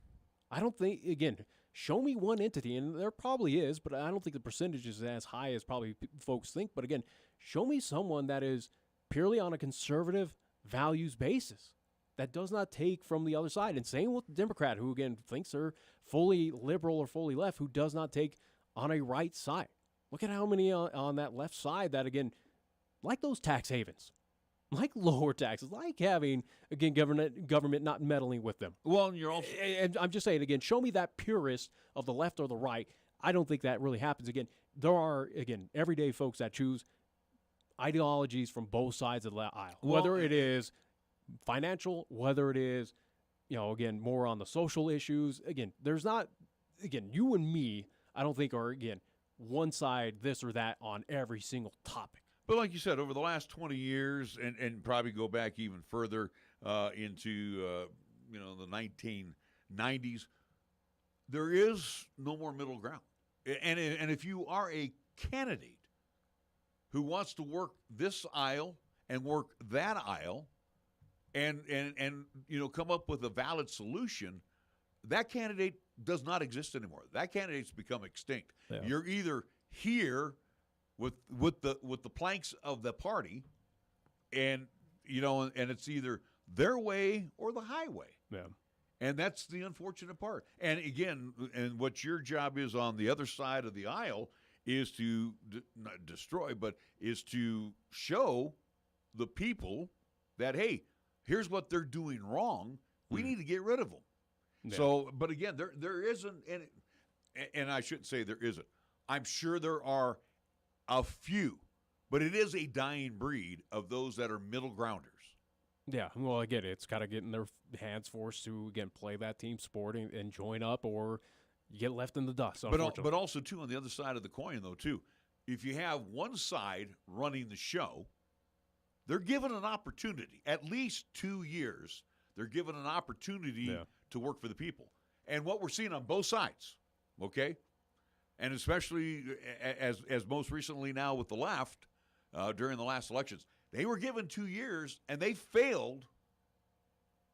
I don't think, again, show me one entity, and there probably is, but I don't think the percentage is as high as probably folks think. But, again, show me someone that is purely on a conservative values basis, that does not take from the other side. And same with the Democrat, who, again, thinks they're fully liberal or fully left, who does not take on a right side. Look at how many on that left side that, again, like those tax havens, like lower taxes, like having, again, government not meddling with them.
Well, and you're also...
And I'm just saying, again, show me that purist of the left or the right. I don't think that really happens. Again, there are, again, everyday folks that choose ideologies from both sides of the aisle, whether it is financial, whether it is, again, more on the social issues. Again, there's not, again, you and me, I don't think are, again, one side this or that on every single topic.
But like you said, over the last 20 years, and probably go back even further into the 1990s, there is no more middle ground. And if you are a candidate who wants to work this aisle and work that aisle, and come up with a valid solution, that candidate does not exist anymore. That candidate's become extinct. Yeah. You're either here with the planks of the party, and it's either their way or the highway.
Yeah.
And that's the unfortunate part. And again, and what your job is on the other side of the aisle is to not destroy, but is to show the people that, hey, here's what they're doing wrong. We need to get rid of them. Yeah. So, but again, there isn't, and I shouldn't say there isn't. I'm sure there are a few, but it is a dying breed of those that are middle grounders.
Yeah, well, again, it's kind of getting their hands forced to, again, play that team sport and join up, or you get left in the dust, unfortunately.
But also, too, on the other side of the coin, though, too, if you have one side running the show, they're given an opportunity, at least 2 years, they're given an opportunity to work for the people. And what we're seeing on both sides, okay, and especially as most recently now with the left during the last elections, they were given 2 years, and they failed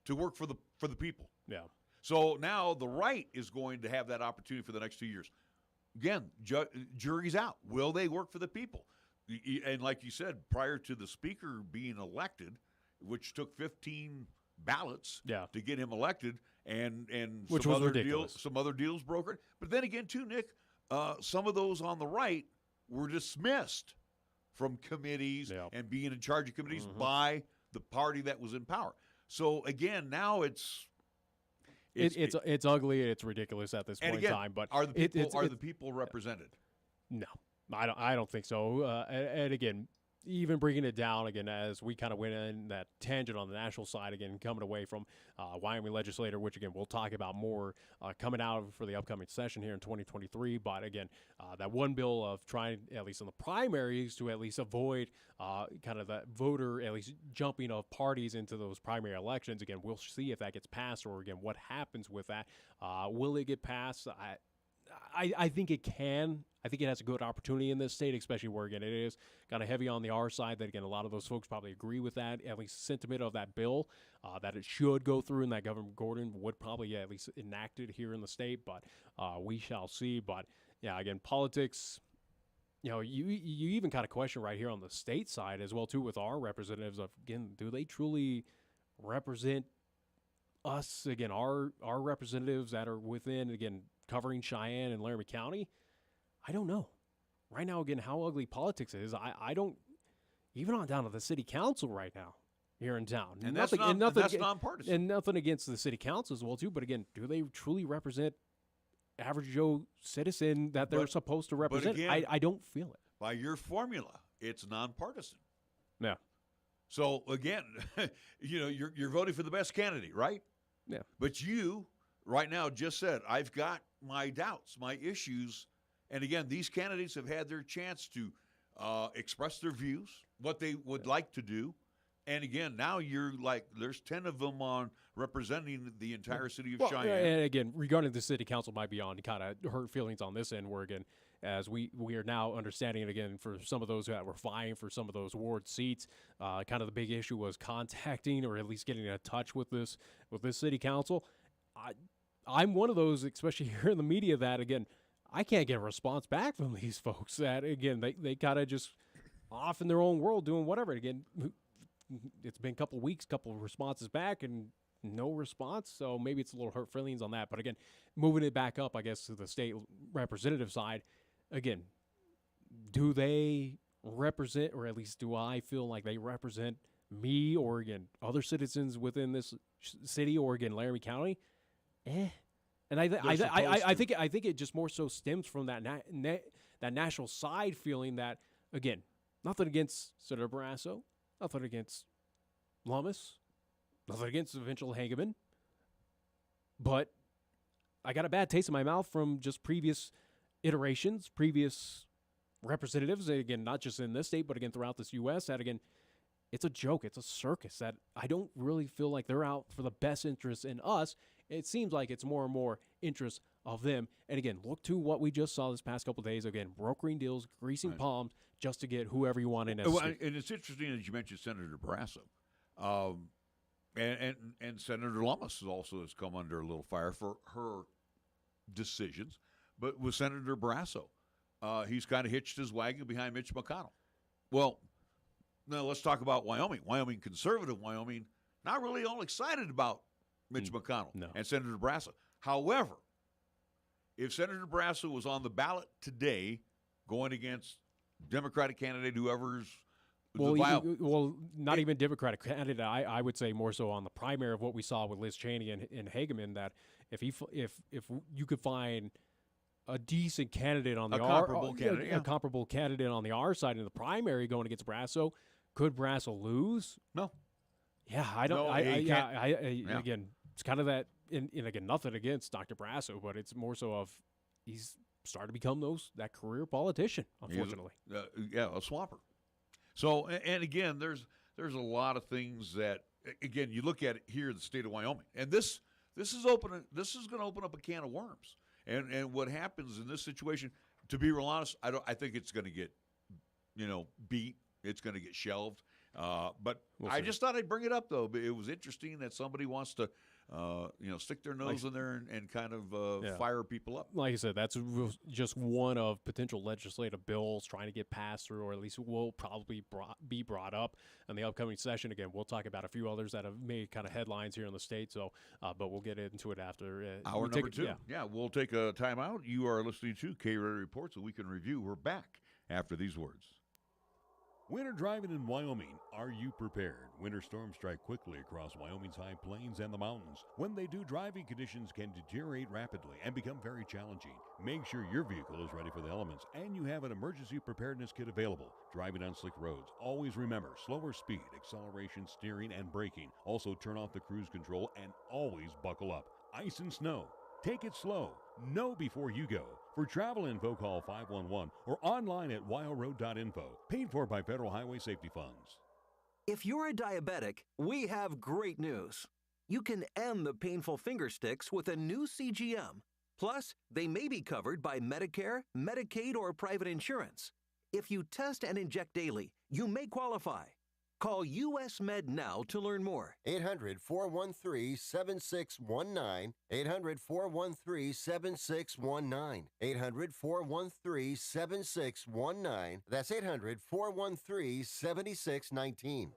to work for the people.
Yeah.
So now the right is going to have that opportunity for the next 2 years. Again, jury's out. Will they work for the people? And like you said, prior to the speaker being elected, which took 15 ballots to get him elected, and
which
some
was
other
ridiculous.
Some other deals brokered. But then again, too, Nick, some of those on the right were dismissed from committees and being in charge of committees by the party that was in power. So again, now it's
ugly and it's ridiculous at this point in time. But
are the people represented?
No, I don't think so. And again, even bringing it down again as we kind of went in that tangent on the national side again, coming away from Wyoming legislator, which again we'll talk about more coming out for the upcoming session here in 2023. But again, that one bill of trying, at least in the primaries, to at least avoid kind of that voter at least jumping of parties into those primary elections. Again, we'll see if that gets passed, or again what happens with that. Will it get passed? I think it can. I think it has a good opportunity in this state, especially where, again, it is kind of heavy on the R side. That, again, a lot of those folks probably agree with that, at least sentiment of that bill, that it should go through, and that Governor Gordon would probably at least enact it here in the state. But we shall see. But, yeah, again, politics, you even kind of question right here on the state side as well, too, with our representatives of, again, do they truly represent us, again, our representatives that are within, again, covering Cheyenne and Laramie County? I don't know. Right now, again, how ugly politics is, I don't, even on down to the city council right now here in town.
And
that's
nonpartisan.
And nothing against the city council as well, too. But again, do they truly represent average Joe citizen that they're supposed to represent?
Again,
I don't feel it.
By your formula, it's nonpartisan.
Yeah.
So again, you're voting for the best candidate, right?
Yeah.
But you right now just said, I've got my doubts, my issues. And again, these candidates have had their chance to express their views, what they would like to do. And again, now you're like, there's 10 of them on representing the entire city of Cheyenne.
And again, regarding the city council might be on kind of hurt feelings on this end, where again, as we are now understanding it again, for some of those that were vying for some of those ward seats, kind of the big issue was contacting or at least getting in touch with this city council. I'm one of those, especially here in the media, that again, I can't get a response back from these folks. That again, they kind of just off in their own world doing whatever. Again, it's been a couple of weeks, couple of responses back, and no response. So maybe it's a little hurt feelings on that. But again, moving it back up, I guess, to the state representative side, again, do they represent, or at least do I feel like they represent me or, again, other citizens within this city or, again, Laramie County? And I think it just more so stems from that that national side feeling that, again, nothing against Senator Barrasso, nothing against Lummis, nothing against eventual Hageman, but I got a bad taste in my mouth from just previous iterations, previous representatives, again, not just in this state, but again throughout this U.S., that, again, it's a joke. It's a circus that I don't really feel like they're out for the best interest in us. It seems like it's more and more interest of them. And again, look to what we just saw this past couple of days. Again, brokering deals, greasing palms just to get whoever you want in.
And it's interesting that you mentioned Senator Barrasso. And Senator Lummis also has come under a little fire for her decisions. But with Senator Barrasso, he's kind of hitched his wagon behind Mitch McConnell. Well, now let's talk about Wyoming. Conservative Wyoming, not really all excited about Mitch McConnell and Senator Barrasso. However, if Senator Barrasso was on the ballot today going against Democratic candidate, whoever's
not even Democratic candidate, I would say more so on the primary of what we saw with Liz Cheney and Hageman, that if you could find a decent candidate on the a comparable candidate on the R side in the primary going against Barrasso, could Barrasso lose?
No.
Yeah, I don't. No, again, it's kind of that. And again, nothing against Dr. Barrasso, but it's more so of he's started to become that career politician. Unfortunately,
a swapper. So, and again, there's a lot of things that, again, you look at it here in the state of Wyoming, and this is going to open up a can of worms. And what happens in this situation, to be real honest, I think it's going to get, beat. It's going to get shelved. But I just thought I'd bring it up, though. It was interesting that somebody wants to, stick their nose in there and kind of fire people up.
Like I said, that's just one of potential legislative bills trying to get passed through, or at least will probably be brought up in the upcoming session. Again, we'll talk about a few others that have made kind of headlines here in the state. So, but we'll get into it after.
Hour number 2. Yeah, we'll take a timeout. You are listening to KRAE Reports, a week in review. We're back after these words.
Winter driving in Wyoming. Are you prepared? Winter storms strike quickly across Wyoming's high plains and the mountains. When they do, driving conditions can deteriorate rapidly and become very challenging. Make sure your vehicle is ready for the elements and you have an emergency preparedness kit available. Driving on slick roads, always remember slower speed, acceleration, steering, and braking. Also turn off the cruise control and always buckle up. Ice and snow. Take it slow. Know before you go. For travel info, call 511 or online at wyoroad.info. Paid for by Federal Highway Safety Funds.
If you're a diabetic, we have great news. You can end the painful finger sticks with a new CGM. Plus, they may be covered by Medicare, Medicaid, or private insurance. If you test and inject daily, you may qualify. Call US Med now to learn more.
800-413-7619. 800-413-7619. 800-413-7619. That's 800-413-7619.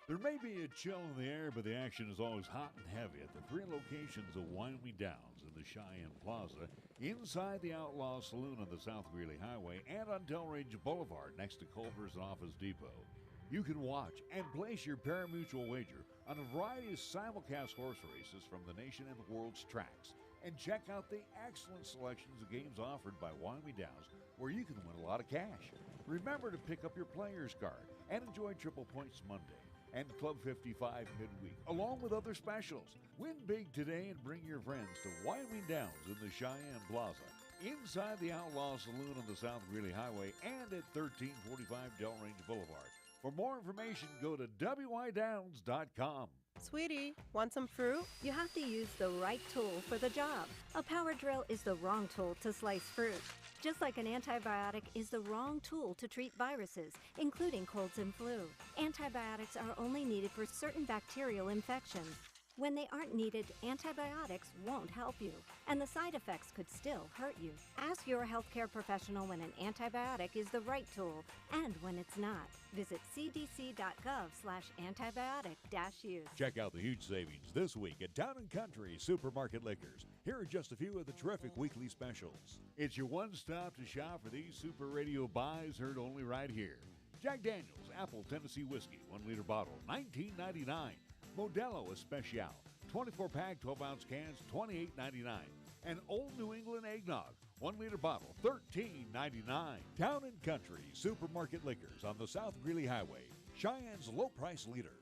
There may be a chill in the air, but the action is always hot and heavy at the 3 locations of Wyoming Downs in the Cheyenne Plaza, inside the Outlaw Saloon on the South Greeley Highway, and on Delrange Boulevard next to Culver's and Office Depot. You can watch and place your pari-mutuel wager on a variety of simulcast horse races from the nation and the world's tracks. And check out the excellent selections of games offered by Wyoming Downs, where you can win a lot of cash. Remember to pick up your player's card and enjoy Triple Points Monday and Club 55 midweek, along with other specials. Win big today and bring your friends to Wyoming Downs in the Cheyenne Plaza, inside the Outlaw Saloon on the South Greeley Highway and at 1345 Delrange Boulevard. For more information, go to wydowns.com.
Sweetie, want some fruit?
You have to use the right tool for the job. A power drill is the wrong tool to slice fruit. Just like an antibiotic is the wrong tool to treat viruses, including colds and flu. Antibiotics are only needed for certain bacterial infections. When they aren't needed, antibiotics won't help you, and the side effects could still hurt you. Ask your healthcare professional when an antibiotic is the right tool and when it's not. Visit cdc.gov/antibiotic-use.
Check out the huge savings this week at Town & Country Supermarket Liquors. Here are just a few of the terrific weekly specials. It's your one-stop to shop for these Super Radio buys heard only right here. Jack Daniel's Apple Tennessee Whiskey, 1 liter bottle, $19.99. Modelo Especial, 24-pack, 12-ounce cans, $28.99. And Old New England Eggnog, 1 liter bottle, $13.99. Town & Country Supermarket Liquors on the South Greeley Highway, Cheyenne's low-price leader.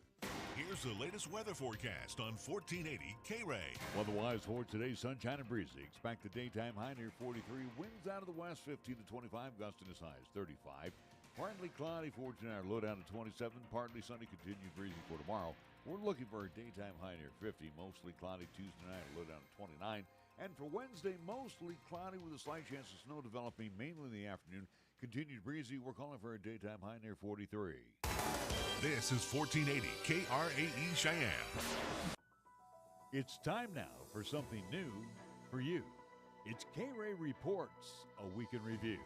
Here's the latest weather forecast on 1480 KRAE.
Weather-wise for today, sunshine and breezy. Expect the daytime high near 43. Winds out of the west, 15 to 25. Gusting as high as 35. Partly cloudy for tonight, low down to 27. Partly sunny, continued breezy for tomorrow. We're looking for a daytime high near 50. Mostly cloudy Tuesday night, low down to 29. And for Wednesday, mostly cloudy with a slight chance of snow developing mainly in the afternoon. Continued breezy, we're calling for a daytime high near 43.
This is 1480 KRAE Cheyenne.
It's time now for something new for you. It's KRAE Reports, a week in review.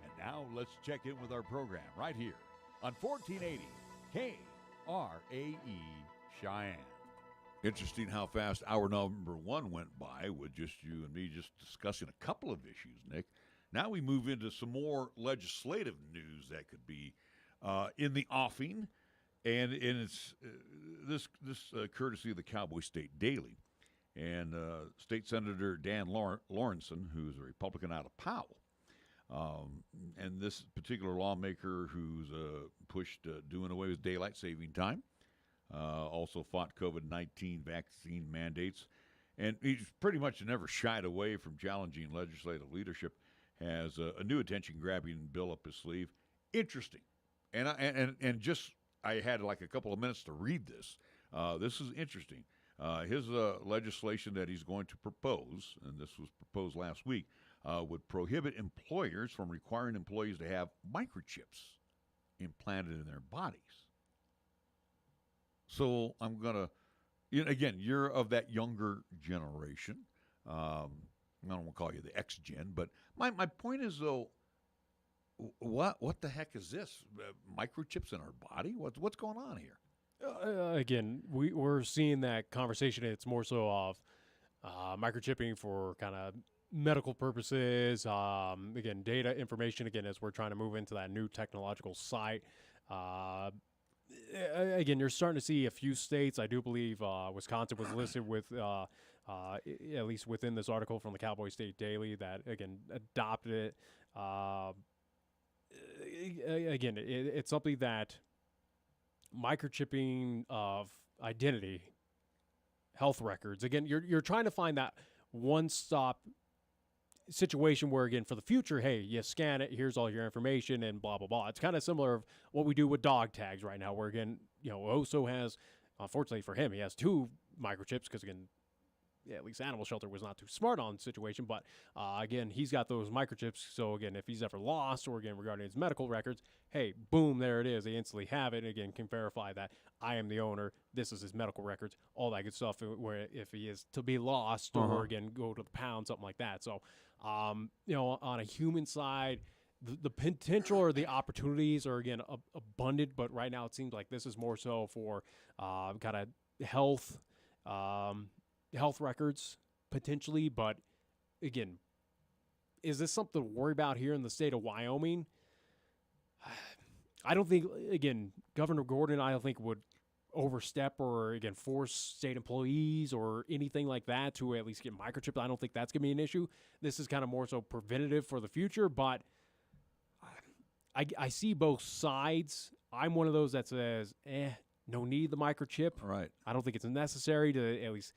And now let's check in with our program right here on 1480 KRAE Cheyenne. Interesting how fast hour number 1 went by with just you and me just discussing a couple of issues, Nick. Now we move into some more legislative news that could be in the offing, and it's this courtesy of the Cowboy State Daily. And State Senator Dan Lawrenson, who's a Republican out of Powell, and this particular lawmaker who's pushed doing away with daylight saving time, also fought COVID-19 vaccine mandates, and he's pretty much never shied away from challenging legislative leadership, has a new attention-grabbing bill up his sleeve. Interesting. And just I had like a couple of minutes to read this. This is interesting. His legislation that he's going to propose, and this was proposed last week, would prohibit employers from requiring employees to have microchips implanted in their bodies. So I'm going to, again, you're of that younger generation. I don't want to call you the X-Gen, but my point is, though, what the heck is this? Microchips in our body? What's going on here?
Again, we're seeing that conversation. It's more so of microchipping for kind of medical purposes, again, data information, again, as we're trying to move into that new technological site. Again, you're starting to see a few states. I do believe Wisconsin was listed with, at least within this article from the Cowboy State Daily, that, again, adopted it. Again, it's something that microchipping of identity, health records, again, you're trying to find that one-stop situation where, again, for the future, hey, you scan it, here's all your information, and blah, blah, blah. It's kind of similar of what we do with dog tags right now, where, again, Oso has, unfortunately for him, he has 2 microchips because, again, at least Animal Shelter was not too smart on the situation, but, again, he's got those microchips, so, again, if he's ever lost, or, again, regarding his medical records, hey, boom, there it is. They instantly have it, and, again, can verify that I am the owner, this is his medical records, all that good stuff, where if he is to be lost, or, again, go to the pound, something like that. So, on a human side, the potential or the opportunities are, again, abundant, but right now it seems like this is more so for kind of health records, potentially. But, again, is this something to worry about here in the state of Wyoming? I don't think, again, Governor Gordon, I don't think would overstep or, again, force state employees or anything like that to at least get microchipped. I don't think that's going to be an issue. This is kind of more so preventative for the future, but I see both sides. I'm one of those that says, no need the microchip.
Right.
I don't think it's necessary to, at least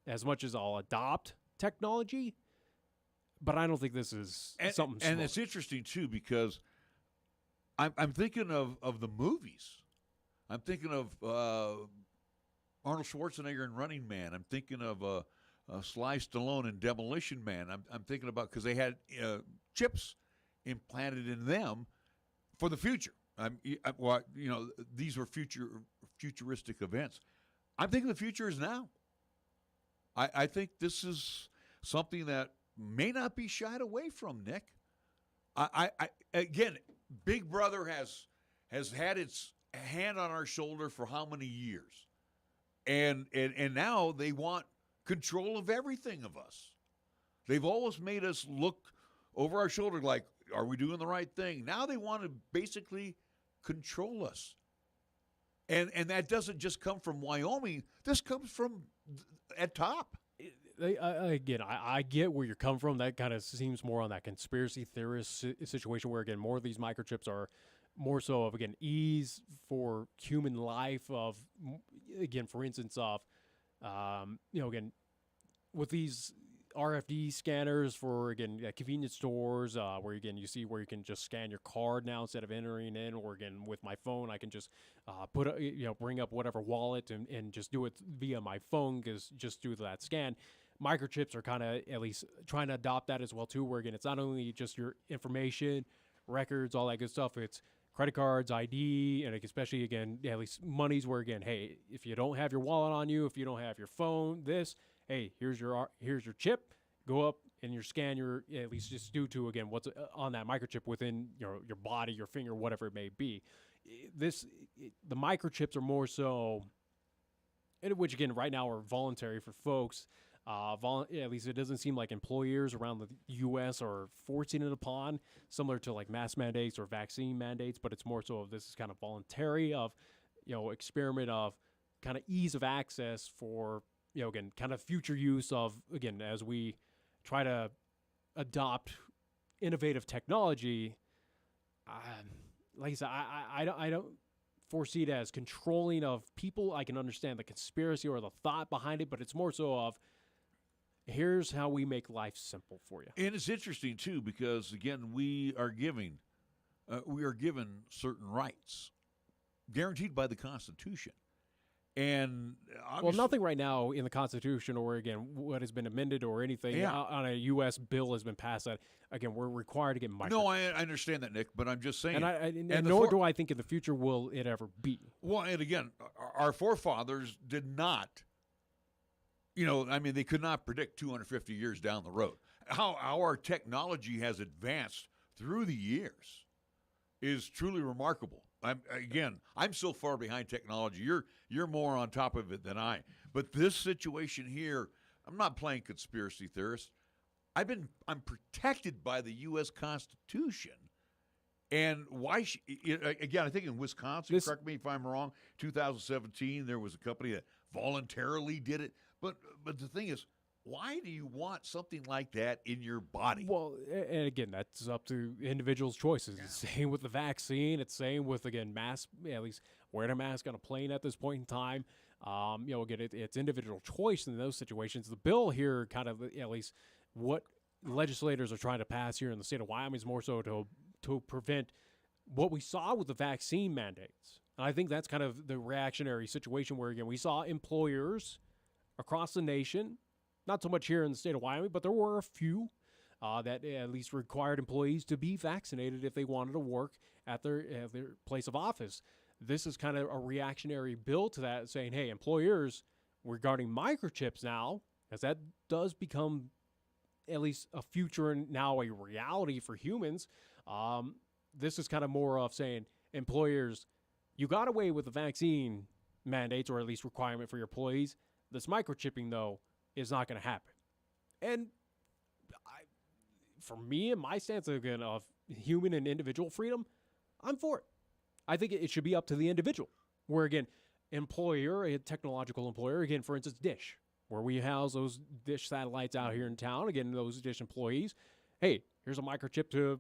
as much as I'll adopt technology, but I don't think this is something smart.
And it's interesting, too, because I'm thinking of the movies. I'm thinking of Arnold Schwarzenegger in Running Man. I'm thinking of Sly Stallone in Demolition Man. I'm thinking about, because they had chips implanted in them for the future. These were futuristic events. I'm thinking the future is now. I think this is something that may not be shied away from, Nick. Again, Big Brother has had its hand on our shoulder for how many years? And now they want control of everything of us. They've always made us look over our shoulder like, are we doing the right thing? Now they want to basically control us. And that doesn't just come from Wyoming. This comes from at top.
Again, I get where you're coming from. That kind of seems more on that conspiracy theorist situation where, again, more of these microchips are more so of, again, ease for human life of, again, for instance, of, again, with these RFD scanners for, again, convenience stores where, again, you see where you can just scan your card now instead of entering in, or, again, with my phone, I can just bring up whatever wallet and just do it via my phone, because just do that scan. Microchips are kind of at least trying to adopt that as well, too, where, again, it's not only just your information, records, all that good stuff. It's credit cards, ID, and especially, again, at least monies where, again, hey, if you don't have your wallet on you, if you don't have your phone, hey, here's your chip. Go up and your scan your, at least just due to, again, what's on that microchip within your body, your finger, whatever it may be. The microchips are more so, which, again, right now are voluntary for folks. At least it doesn't seem like employers around the U.S. are forcing it upon, similar to like mask mandates or vaccine mandates, but it's more so of this is kind of voluntary of, experiment of kind of ease of access for, again, kind of future use of, again, as we try to adopt innovative technology. Like I said, I don't foresee it as controlling of people. I can understand the conspiracy or the thought behind it, but it's more so of, here's how we make life simple for you.
And it's interesting, too, because, again, we are given certain rights guaranteed by the Constitution. And
well, nothing right now in the Constitution or, again, what has been amended or anything on a U.S. bill has been passed that, again, we're required to get microchips.
No, I understand that, Nick, but I'm just saying.
And nor do I think in the future will it ever be.
Well, and again, our forefathers did not, they could not predict 250 years down the road. How our technology has advanced through the years is truly remarkable. I'm so far behind technology. You're more on top of it than I. But this situation here, I'm not playing conspiracy theorist. I'm protected by the U.S. Constitution. And why, again, I think in Wisconsin, correct me if I'm wrong, 2017, there was a company that voluntarily did it. But the thing is, why do you want something like that in your body?
Well, and again, that's up to individuals' choices. It's the same with the vaccine. It's the same with, again, mask, at least wearing a mask on a plane at this point in time. Again, it's individual choice in those situations. The bill here kind of, at least what legislators are trying to pass here in the state of Wyoming is more so to prevent what we saw with the vaccine mandates. And I think that's kind of the reactionary situation where, again, we saw employers across the nation, not so much here in the state of Wyoming, but there were a few that at least required employees to be vaccinated if they wanted to work at their place of office. This is kind of a reactionary bill to that, saying, hey, employers, regarding microchips now, as that does become at least a future and now a reality for humans, this is kind of more of saying, employers, you got away with the vaccine mandates or at least requirement for your employees. This microchipping, though, is not going to happen. And for me and my stance, again, of human and individual freedom, I'm for it. I think it should be up to the individual. Where, again, employer, a technological employer, again, for instance, Dish, where we house those Dish satellites out here in town, again, those Dish employees, hey, here's a microchip to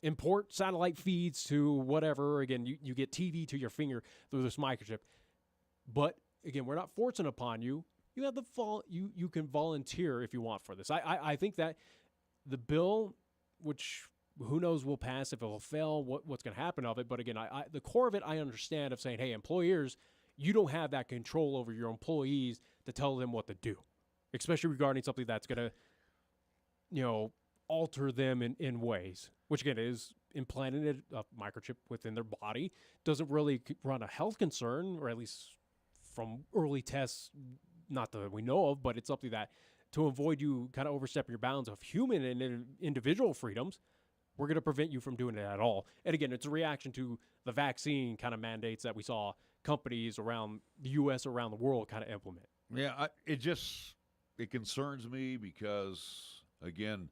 import satellite feeds to whatever. Again, you get TV to your finger through this microchip. But, again, we're not forcing upon you. You have you can volunteer if you want for this. I think that the bill, which who knows will pass, if it will fail, what's going to happen of it. But again, the core of it, I understand of saying, hey, employers, you don't have that control over your employees to tell them what to do, especially regarding something that's going to, alter them in ways, which again is implanted a microchip within their body. Doesn't really run a health concern, or at least from early tests, not that we know of, but it's something that to avoid you kind of overstepping your bounds of human and individual freedoms, we're going to prevent you from doing it at all. And again, it's a reaction to the vaccine kind of mandates that we saw companies around the U.S., around the world kind of implement.
Yeah, it concerns me because, again,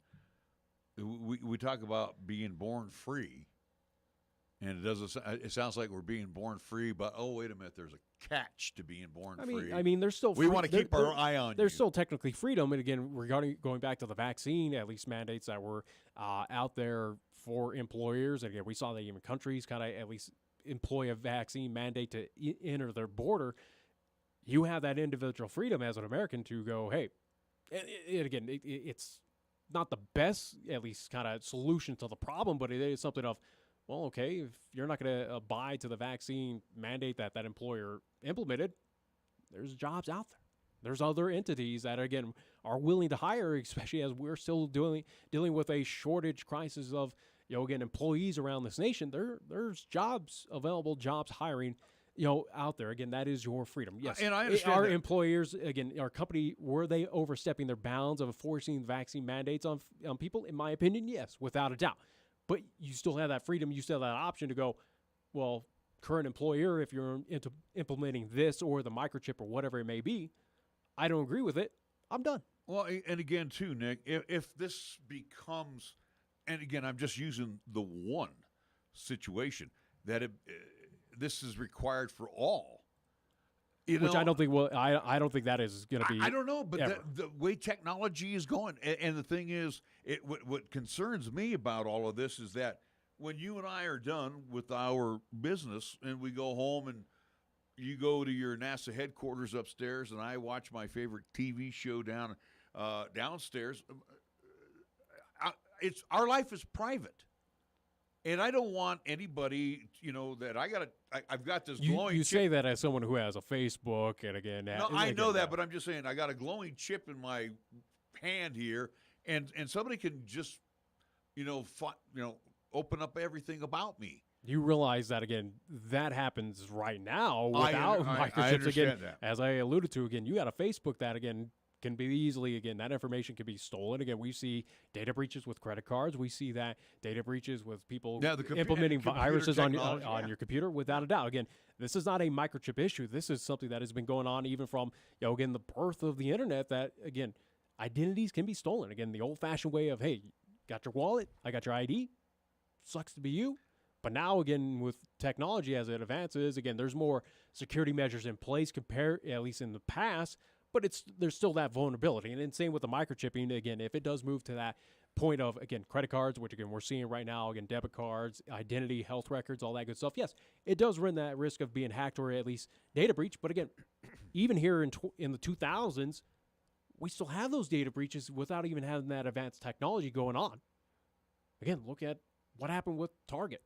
we talk about being born free, and it sounds like we're being born free, but oh, wait a minute, there's a catch to being born free.
I mean, there's still
we want to keep our eye on
There's still technically freedom, and again, going back to the vaccine, at least mandates that were out there for employers, and again, we saw that even countries kind of at least employ a vaccine mandate to enter their border. You have that individual freedom as an American to go, hey, it's not the best, at least, kind of solution to the problem, but it is something of, well, okay, if you're not going to abide to the vaccine mandate that employer implemented, there's jobs out there. There's other entities that, again, are willing to hire, especially as we're still dealing with a shortage crisis of, again, employees around this nation. There's jobs available, jobs hiring, out there. Again, that is your freedom. Yes.
And I understand
our employers, again, our company, were they overstepping their bounds of enforcing vaccine mandates on people? In my opinion, yes, without a doubt. But you still have that freedom. You still have that option to go, well, current employer, if you're implementing this or the microchip or whatever it may be, I don't agree with it, I'm done.
Well, and again, too, Nick, if this becomes, and again, I'm just using the one situation, that this is required for all.
Which I don't think I don't think that is going to be.
I don't know, but the way technology is going, and the thing is, what concerns me about all of this is that when you and I are done with our business and we go home and you go to your NASA headquarters upstairs and I watch my favorite TV show downstairs, our life is private. And I don't want anybody, that I've got this glowing
chip. You say that as someone who has a Facebook, and again,
no, I know that, but I'm just saying I got a glowing chip in my hand here, and somebody can just, open up everything about me.
You realize that, again, that happens right now without microchips.
I understand
that. As I alluded to, again, you got a Facebook that, again, can be easily, again, that information can be stolen. Again, we see data breaches with credit cards. We see that data breaches with people implementing viruses on your computer, without a doubt. Again, this is not a microchip issue. This is something that has been going on even from, again, the birth of the internet that, again, identities can be stolen. Again, the old-fashioned way of, hey, got your wallet, I got your ID, sucks to be you. But now, again, with technology as it advances, again, there's more security measures in place compared, at least in the past, but there's still that vulnerability. And then same with the microchipping. Again, if it does move to that point of, again, credit cards, which, again, we're seeing right now, again, debit cards, identity, health records, all that good stuff, yes, it does run that risk of being hacked or at least data breach. But, again, even here in the 2000s, we still have those data breaches without even having that advanced technology going on. Again, look at what happened with Target.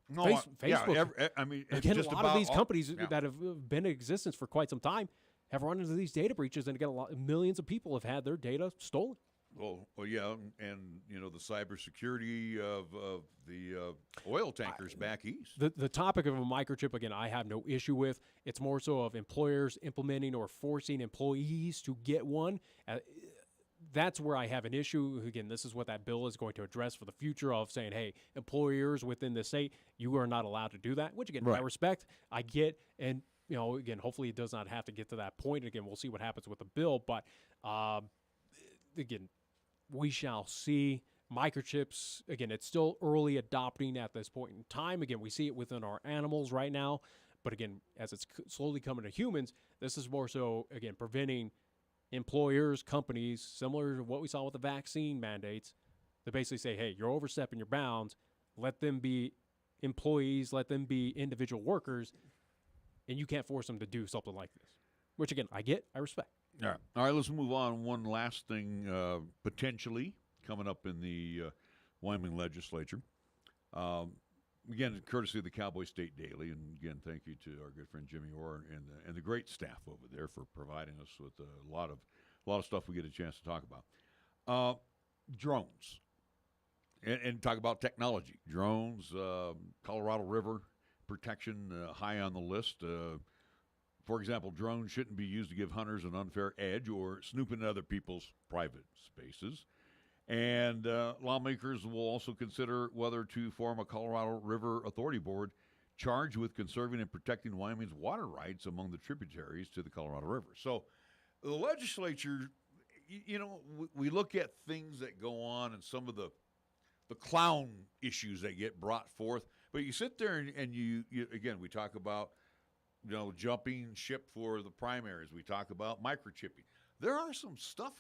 No,
Facebook.
yeah, I mean, it's
again,
just
a lot of these
all-
companies
yeah.
that have been in existence for quite some time have run into these data breaches, and again, millions of people have had their data stolen.
Well, yeah, and the cybersecurity of the oil tankers back east.
The topic of a microchip, again, I have no issue with. It's more so of employers implementing or forcing employees to get one. That's where I have an issue. Again, this is what that bill is going to address for the future of saying, hey, employers within the state, you are not allowed to do that, which, again, I respect, I get, and, again, hopefully it does not have to get to that point. Again, we'll see what happens with the bill, but, again, we shall see. Microchips, again, it's still early adopting at this point in time. Again, we see it within our animals right now, but, again, as it's slowly coming to humans, this is more so, again, preventing employers, companies, similar to what we saw with the vaccine mandates, to basically say, hey, you're overstepping your bounds. Let them be employees, let them be individual workers, and you can't force them to do something like this, which, again, I get, I respect.
All right, let's move on. One last thing potentially coming up in the Wyoming legislature. Again, courtesy of the Cowboy State Daily, and again, thank you to our good friend Jimmy Orr and the great staff over there for providing us with a lot of stuff we get a chance to talk about. Drones, and talk about technology. Drones, Colorado River protection high on the list. For example, drones shouldn't be used to give hunters an unfair edge or snoop into other people's private spaces. And lawmakers will also consider whether to form a Colorado River Authority Board charged with conserving and protecting Wyoming's water rights among the tributaries to the Colorado River. So the legislature, we look at things that go on and some of the clown issues that get brought forth. But you sit there and you again, we talk about, jumping ship for the primaries. We talk about microchipping. There are some stuff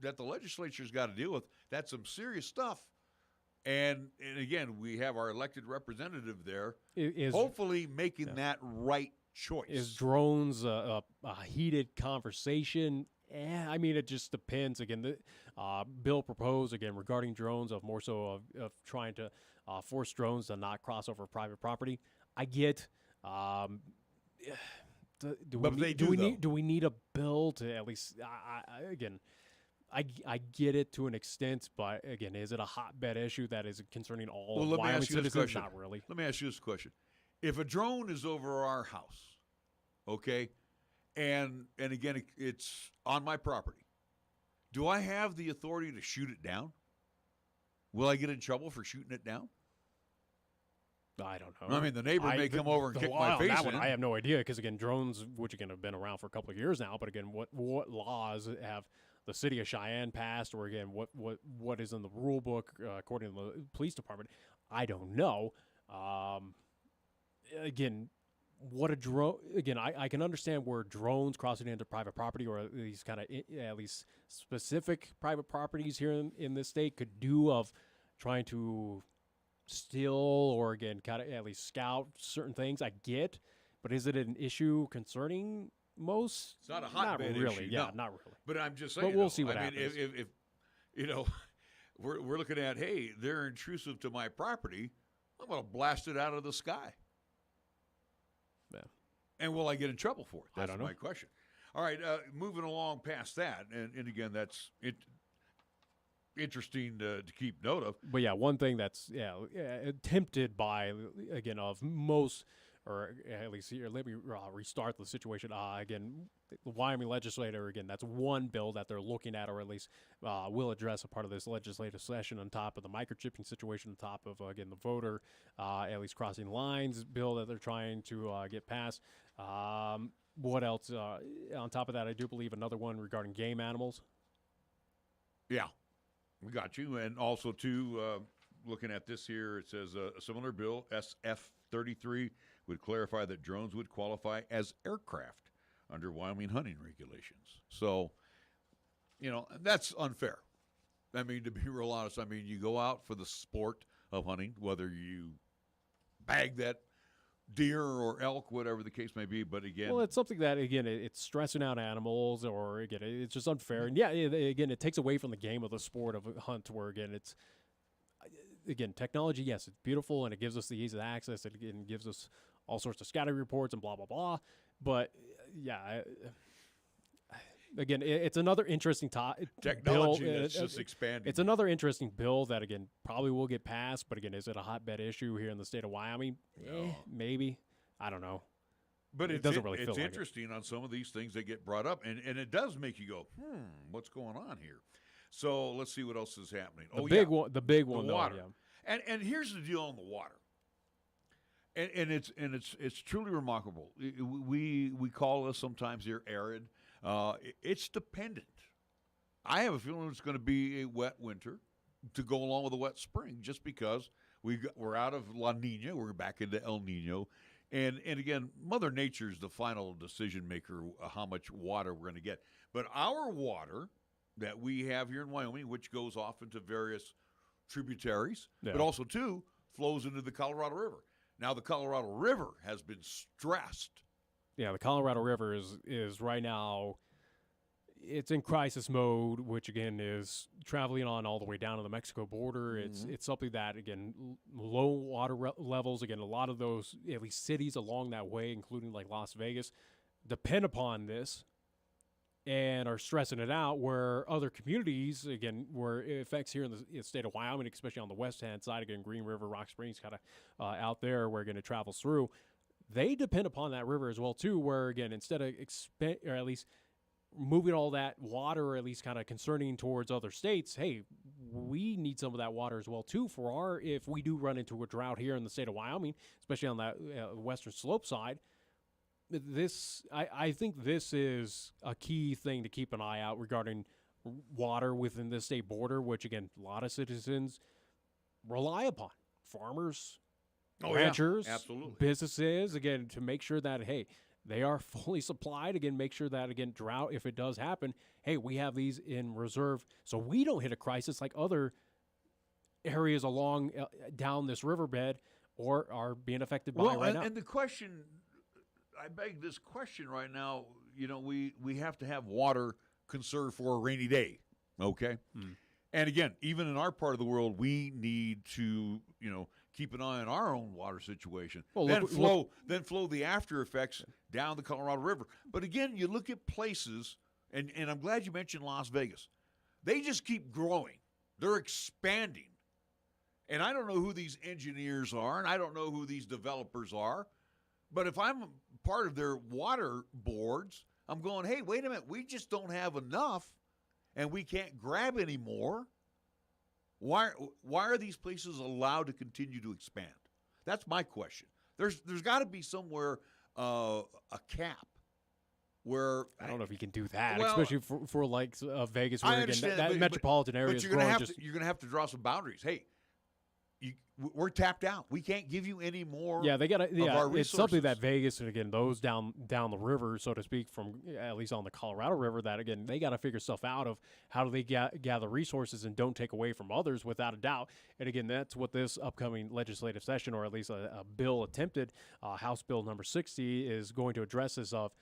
that the legislature's got to deal with. That's some serious stuff. And again, we have our elected representative there, hopefully making that right choice.
Is drones a heated conversation? I mean, it just depends. Again, the bill proposed, again, regarding drones of more so of trying to force drones to not cross over private property. I get. Do we need a bill to at least? I get it to an extent, but again, is it a hotbed issue that is concerning all Wyoming citizens? Not really.
Let me ask you this question: if a drone is over our house, okay, and again it's on my property, do I have the authority to shoot it down? Will I get in trouble for shooting it down?
I don't know.
I mean, the neighbor may come over and kick my face in.
I have no idea because, again, drones, which again have been around for a couple of years now, but again, what laws have the city of Cheyenne passed, or again, what is in the rule book according to the police department? I don't know. Again, what a drone. Again, I can understand where drones crossing into private property, or these kind of at least specific private properties here in this state could do of trying to steal or again kind of at least scout certain things. I get, but is it an issue concerning most?
It's not a hotbed
really.
issue.
Yeah,
no.
not really.
But I'm just saying.
But we'll see what
happens. I mean,
happens.
if we're looking at, hey, they're intrusive to my property, I'm going to blast it out of the sky.
Yeah.
And will I get in trouble for it? That's
I don't know.
my question. All right, moving along past that, and again, that's it. Interesting to keep note of.
But yeah, one thing that's tempted by, again, of most, or at least here, let me restart the situation. Again, the Wyoming legislature, again, that's one bill that they're looking at, or at least will address a part of this legislative session on top of the microchipping situation, on top of, again, the voter, at least crossing lines bill that they're trying to get passed. What else? On top of that, I do believe another one regarding game animals.
Yeah, we got you. And also, too, looking at this here, it says a similar bill, SF-33, would clarify that drones would qualify as aircraft under Wyoming hunting regulations. So, that's unfair. I mean, to be real honest, you go out for the sport of hunting, whether you bag that deer or elk, whatever the case may be. But again,
well, it's something that it's stressing out animals, or again, it's just unfair. And yeah, again, it takes away from the game of the sport of a hunt, where again, technology. Yes, it's beautiful and it gives us the ease of access. It gives us all sorts of scouting reports and blah blah blah. But yeah. Again, it's another interesting
technology
bill.
That's just expanding.
It's another interesting bill that, again, probably will get passed. But, again, is it a hotbed issue here in the state of Wyoming?
No.
Maybe. I don't know.
But
it doesn't really feel like
interesting on some of these things that get brought up. And it does make you go, what's going on here? So let's see what else is happening.
The big one,
the water.
Yeah.
And here's the deal on the water. And it's truly remarkable. We call this sometimes here arid. It's dependent. I have a feeling it's going to be a wet winter to go along with a wet spring, just because we're out of La Nina, we're back into El Nino, and again, Mother Nature's the final decision maker how much water we're going to get. But our water that we have here in Wyoming, which goes off into various tributaries, but also too flows into the Colorado River. Now the Colorado River has been stressed.
Yeah, the Colorado River is right now, it's in crisis mode, which, again, is traveling on all the way down to the Mexico border.
Mm-hmm.
It's something that, again, low water levels, again, a lot of those, at least cities along that way, including like Las Vegas, depend upon this and are stressing it out, where other communities, again, where it affects here in the state of Wyoming, especially on the west-hand side, again, Green River, Rock Springs, kind of out there where, again, it travels through. They depend upon that river as well, too, where, again, instead of or at least moving all that water, or at least kind of concerning towards other states, hey, we need some of that water as well, too, if we do run into a drought here in the state of Wyoming, especially on that western slope side. I think this is a key thing to keep an eye out regarding water within the state border, which, again, a lot of citizens rely upon. Farmers, ranchers,
absolutely,
businesses, again, to make sure that, hey, they are fully supplied. Again, make sure that, again, drought, if it does happen, hey, we have these in reserve so we don't hit a crisis like other areas along down this riverbed or are being affected by right now.
And the question, I beg this question right now, we have to have water conserved for a rainy day, okay? And again, even in our part of the world, we need to, keep an eye on our own water situation.
Well,
then flow the after effects down the Colorado River. But again, you look at places, and I'm glad you mentioned Las Vegas. They just keep growing. They're expanding. And I don't know who these engineers are, and I don't know who these developers are. But if I'm part of their water boards, I'm going, hey, wait a minute, we just don't have enough, and we can't grab any more. Why are these places allowed to continue to expand? That's my question. There's got to be somewhere a cap where
I don't know if you can do that,
well,
especially for like Vegas, where, again, that metropolitan area
but
is
you're gonna
growing.
you're gonna have to draw some boundaries. Hey, we're tapped out. We can't give you any more.
Yeah, they got to. Yeah,
it's
something that Vegas, and again, those down the river, so to speak, from at least on the Colorado River, that, again, they got to figure stuff out of how do they gather resources and don't take away from others, without a doubt. And again, that's what this upcoming legislative session, or at least a bill attempted, House Bill number 60, is going to address. This of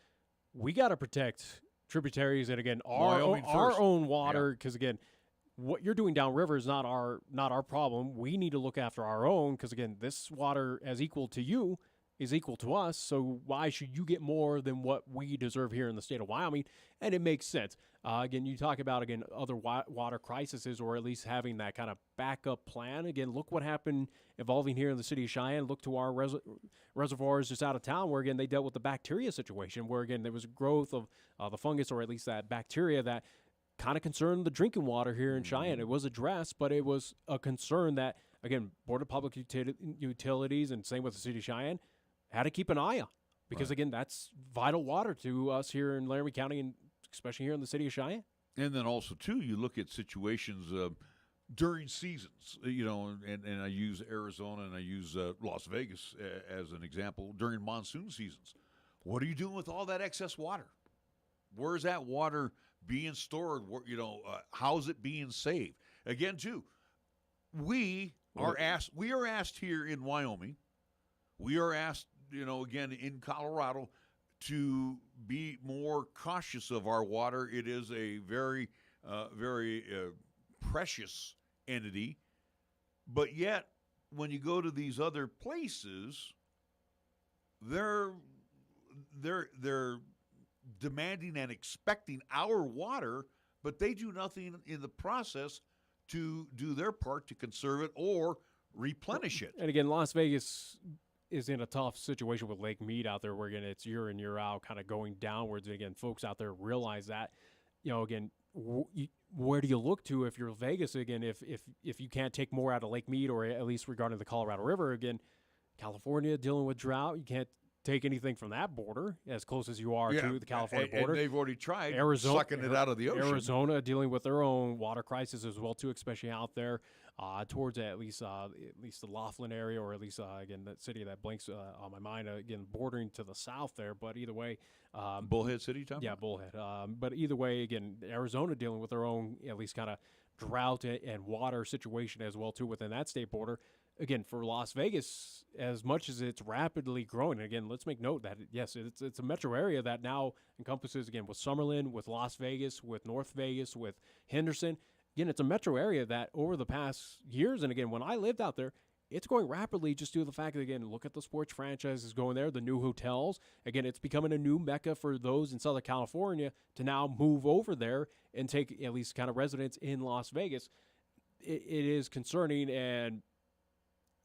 we got to protect tributaries, and again, our own water, because again, what you're doing downriver is not our problem. We need to look after our own, because, again, this water, as equal to you, is equal to us. So why should you get more than what we deserve here in the state of Wyoming? And it makes sense. Again, you talk about, again, other water crises, or at least having that kind of backup plan. Again, look what happened evolving here in the city of Cheyenne. Look to our reservoirs just out of town, where, again, they dealt with the bacteria situation, where, again, there was growth of the fungus, or at least that bacteria that kind of concerned the drinking water here in Cheyenne. It was addressed, but it was a concern that, again, Board of Public Utilities, and same with the city of Cheyenne, had to keep an eye on, because, again, that's vital water to us here in Laramie County, and especially here in the city of Cheyenne.
And then also, too, you look at situations during seasons, and I use Arizona and I use Las Vegas as an example. During monsoon seasons, what are you doing with all that excess water? Where's that water being stored? How is it being saved? Again, too, we are asked here in Wyoming, we are asked, again, in Colorado, to be more cautious of our water. It is a very, very precious entity. But yet, when you go to these other places, they're demanding and expecting our water, but they do nothing in the process to do their part to conserve it or replenish it.
And again, Las Vegas is in a tough situation with Lake Mead out there, where again it's year in, year out, kind of going downwards. And again, folks out there realize that, again, where do you look to if you're Vegas? Again, if you can't take more out of Lake Mead, or at least regarding the Colorado River, again, California dealing with drought, you can't take anything from that border as close as you are to the California border.
And they've already tried
Arizona,
sucking it out of the ocean.
Arizona dealing with their own water crisis as well, too, especially out there towards at least the Laughlin area, or at least, again, that city that blinks on my mind, again, bordering to the south there. But either way.
Bullhead City, Tom?
Yeah, Bullhead. But either way, again, Arizona dealing with their own, at least, kind of drought and water situation as well, too, within that state border. Again, for Las Vegas, as much as it's rapidly growing, and again, let's make note that, yes, it's a metro area that now encompasses, again, with Summerlin, with Las Vegas, with North Vegas, with Henderson. Again, it's a metro area that over the past years, and again, when I lived out there, it's growing rapidly just due to the fact that, again, look at the sports franchises going there, the new hotels. Again, it's becoming a new mecca for those in Southern California to now move over there and take at least kind of residence in Las Vegas. It is concerning, and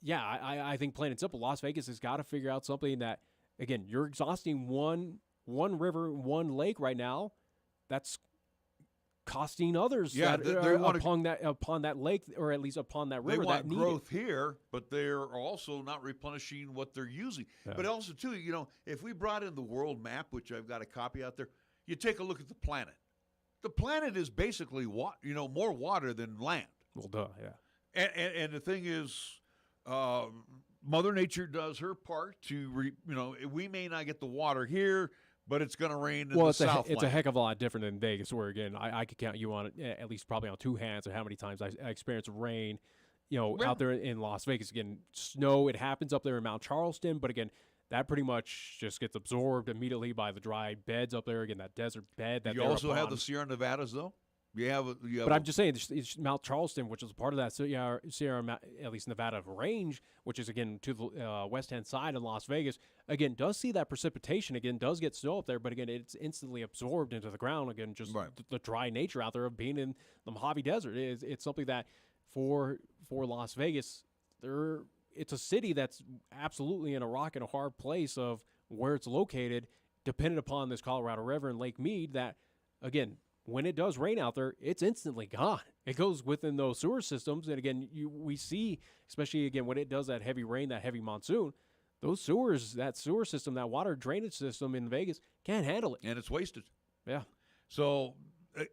yeah, I think plain and simple, Las Vegas has got to figure out something that, again, you're exhausting one river, one lake right now. That's costing others upon that lake, or at least upon that river.
They want
that
growth here, but they're also not replenishing what they're using.
Yeah.
But also, too, if we brought in the world map, which I've got a copy out there, you take a look at the planet. The planet is basically more water than land.
Well, duh, yeah.
And the thing is, Mother Nature does her part to, we may not get the water here, but it's going to rain in the Southland.
It's a heck of a lot different than Vegas, where, again, I could count you on it, at least probably on two hands, of how many times I experienced rain, out there in Las Vegas. Again, snow, it happens up there in Mount Charleston, but again, that pretty much just gets absorbed immediately by the dry beds up there. Again, that desert bed. That
you also have the Sierra Nevadas, though.
But I'm just saying, it's Mount Charleston, which is part of that Sierra, at least Nevada range, which is, again, to the west-hand side of Las Vegas, again, does see that precipitation, again, does get snow up there, but, again, it's instantly absorbed into the ground, again, just the dry nature out there of being in the Mojave Desert. It's something that, for Las Vegas, it's a city that's absolutely in a rock and a hard place of where it's located, dependent upon this Colorado River and Lake Mead, that, again, when it does rain out there, it's instantly gone. It goes within those sewer systems. And again, we see, especially again, when it does that heavy rain, that heavy monsoon, those sewers, that sewer system, that water drainage system in Vegas can't handle it.
And it's wasted.
Yeah.
So,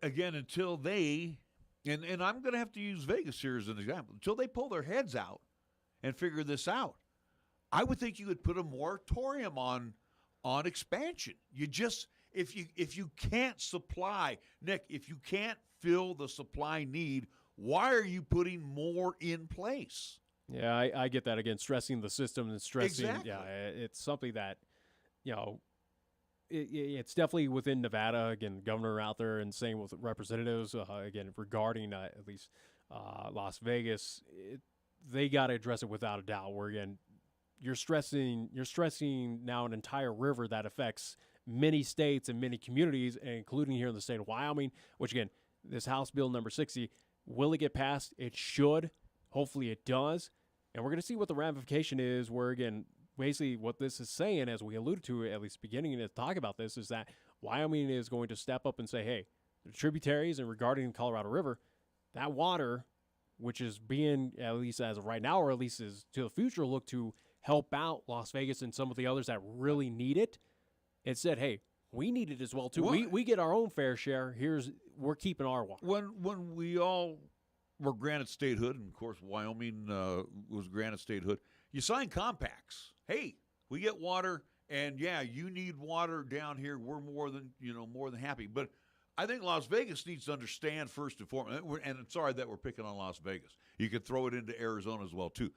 again, until they, and I'm going to have to use Vegas here as an example, until they pull their heads out and figure this out, I would think you would put a moratorium on expansion. You just, if you can't supply, Nick, if you can't fill the supply need, why are you putting more in place?
Yeah, I get that. Again, stressing the system and stressing.
Exactly.
Yeah, it's something that, it's definitely within Nevada. Again, governor out there and saying with representatives, again, regarding at least Las Vegas, they got to address it without a doubt. Where, again, you're stressing now an entire river that affects many states and many communities, including here in the state of Wyoming, which, again, this House Bill number 60, will it get passed? It should. Hopefully it does. And we're going to see what the ramification is, where, again, basically what this is saying, as we alluded to at least beginning to talk about this, is that Wyoming is going to step up and say, hey, the tributaries and regarding the Colorado River, that water, which is being, at least as of right now, or at least is to the future, look to help out Las Vegas and some of the others that really need it. It said, hey, we need it as well, too. We get our own fair share. we're keeping our water.
When we all were granted statehood, and of course Wyoming was granted statehood, you sign compacts. Hey, we get water, and yeah, you need water down here. We're more than happy. But I think Las Vegas needs to understand first and foremost, and I'm sorry that we're picking on Las Vegas. You could throw it into Arizona as well too.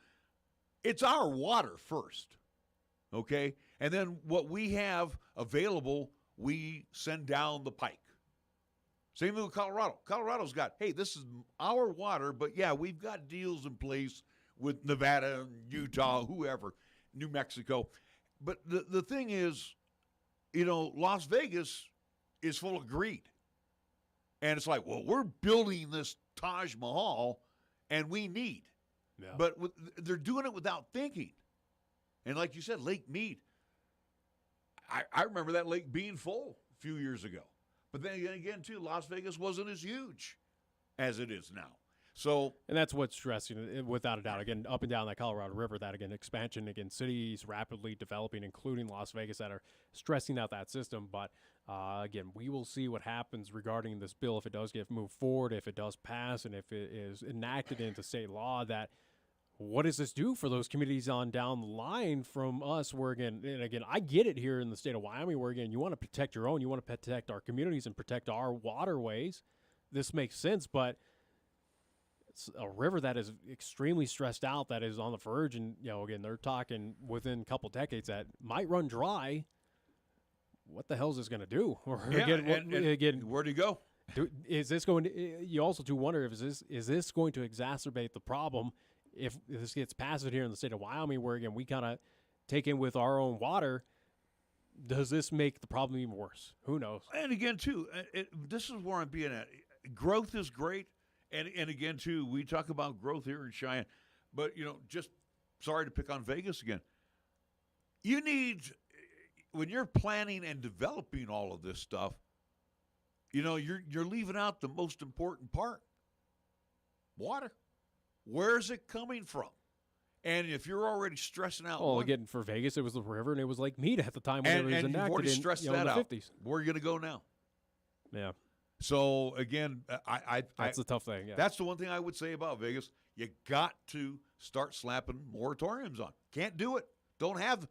It's our water first, okay? And then what we have available, we send down the pike. Same thing with Colorado. Colorado's got, hey, this is our water, but yeah, we've got deals in place with Nevada and Utah, whoever, New Mexico. But the thing is, Las Vegas is full of greed. And it's like, well, we're building this Taj Mahal, and we need. Yeah. But they're doing it without thinking. And like you said, Lake Mead, I remember that lake being full a few years ago. But then again, too, Las Vegas wasn't as huge as it is now. So,
and that's what's stressing, without a doubt. Again, up and down that Colorado River, that again expansion, again cities rapidly developing, including Las Vegas, that are stressing out that system. But again, we will see what happens regarding this bill if it does get moved forward, if it does pass, and if it is enacted into state law. That what does this do for those communities on down the line from us? Where again, I get it here in the state of Wyoming, where again you want to protect your own, you want to protect our communities and protect our waterways. This makes sense, but it's a river that is extremely stressed out, that is on the verge, and again, they're talking within a couple decades that might run dry. What the hell is this going to do? Or
again, where do you go?
Is this going to? You also do wonder if is this going to exacerbate the problem if this gets passed here in the state of Wyoming, where again we kind of take in with our own water. Does this make the problem even worse? Who knows?
And again, too, this is where I'm being at. Growth is great. And again, too, we talk about growth here in Cheyenne. But, just sorry to pick on Vegas again. You need, when you're planning and developing all of this stuff, you're leaving out the most important part. Water. Where's it coming from? And if you're already stressing out.
Well, again, for Vegas, it was the river, and it was Lake Mead at the time when it was enacted
you've already stressed
in
that
the
out.
50s.
Where are you going to go now?
Yeah.
So, again,
that's the tough thing. Yeah.
That's the one thing I would say about Vegas. You got to start slapping moratoriums on. Can't do it. Don't have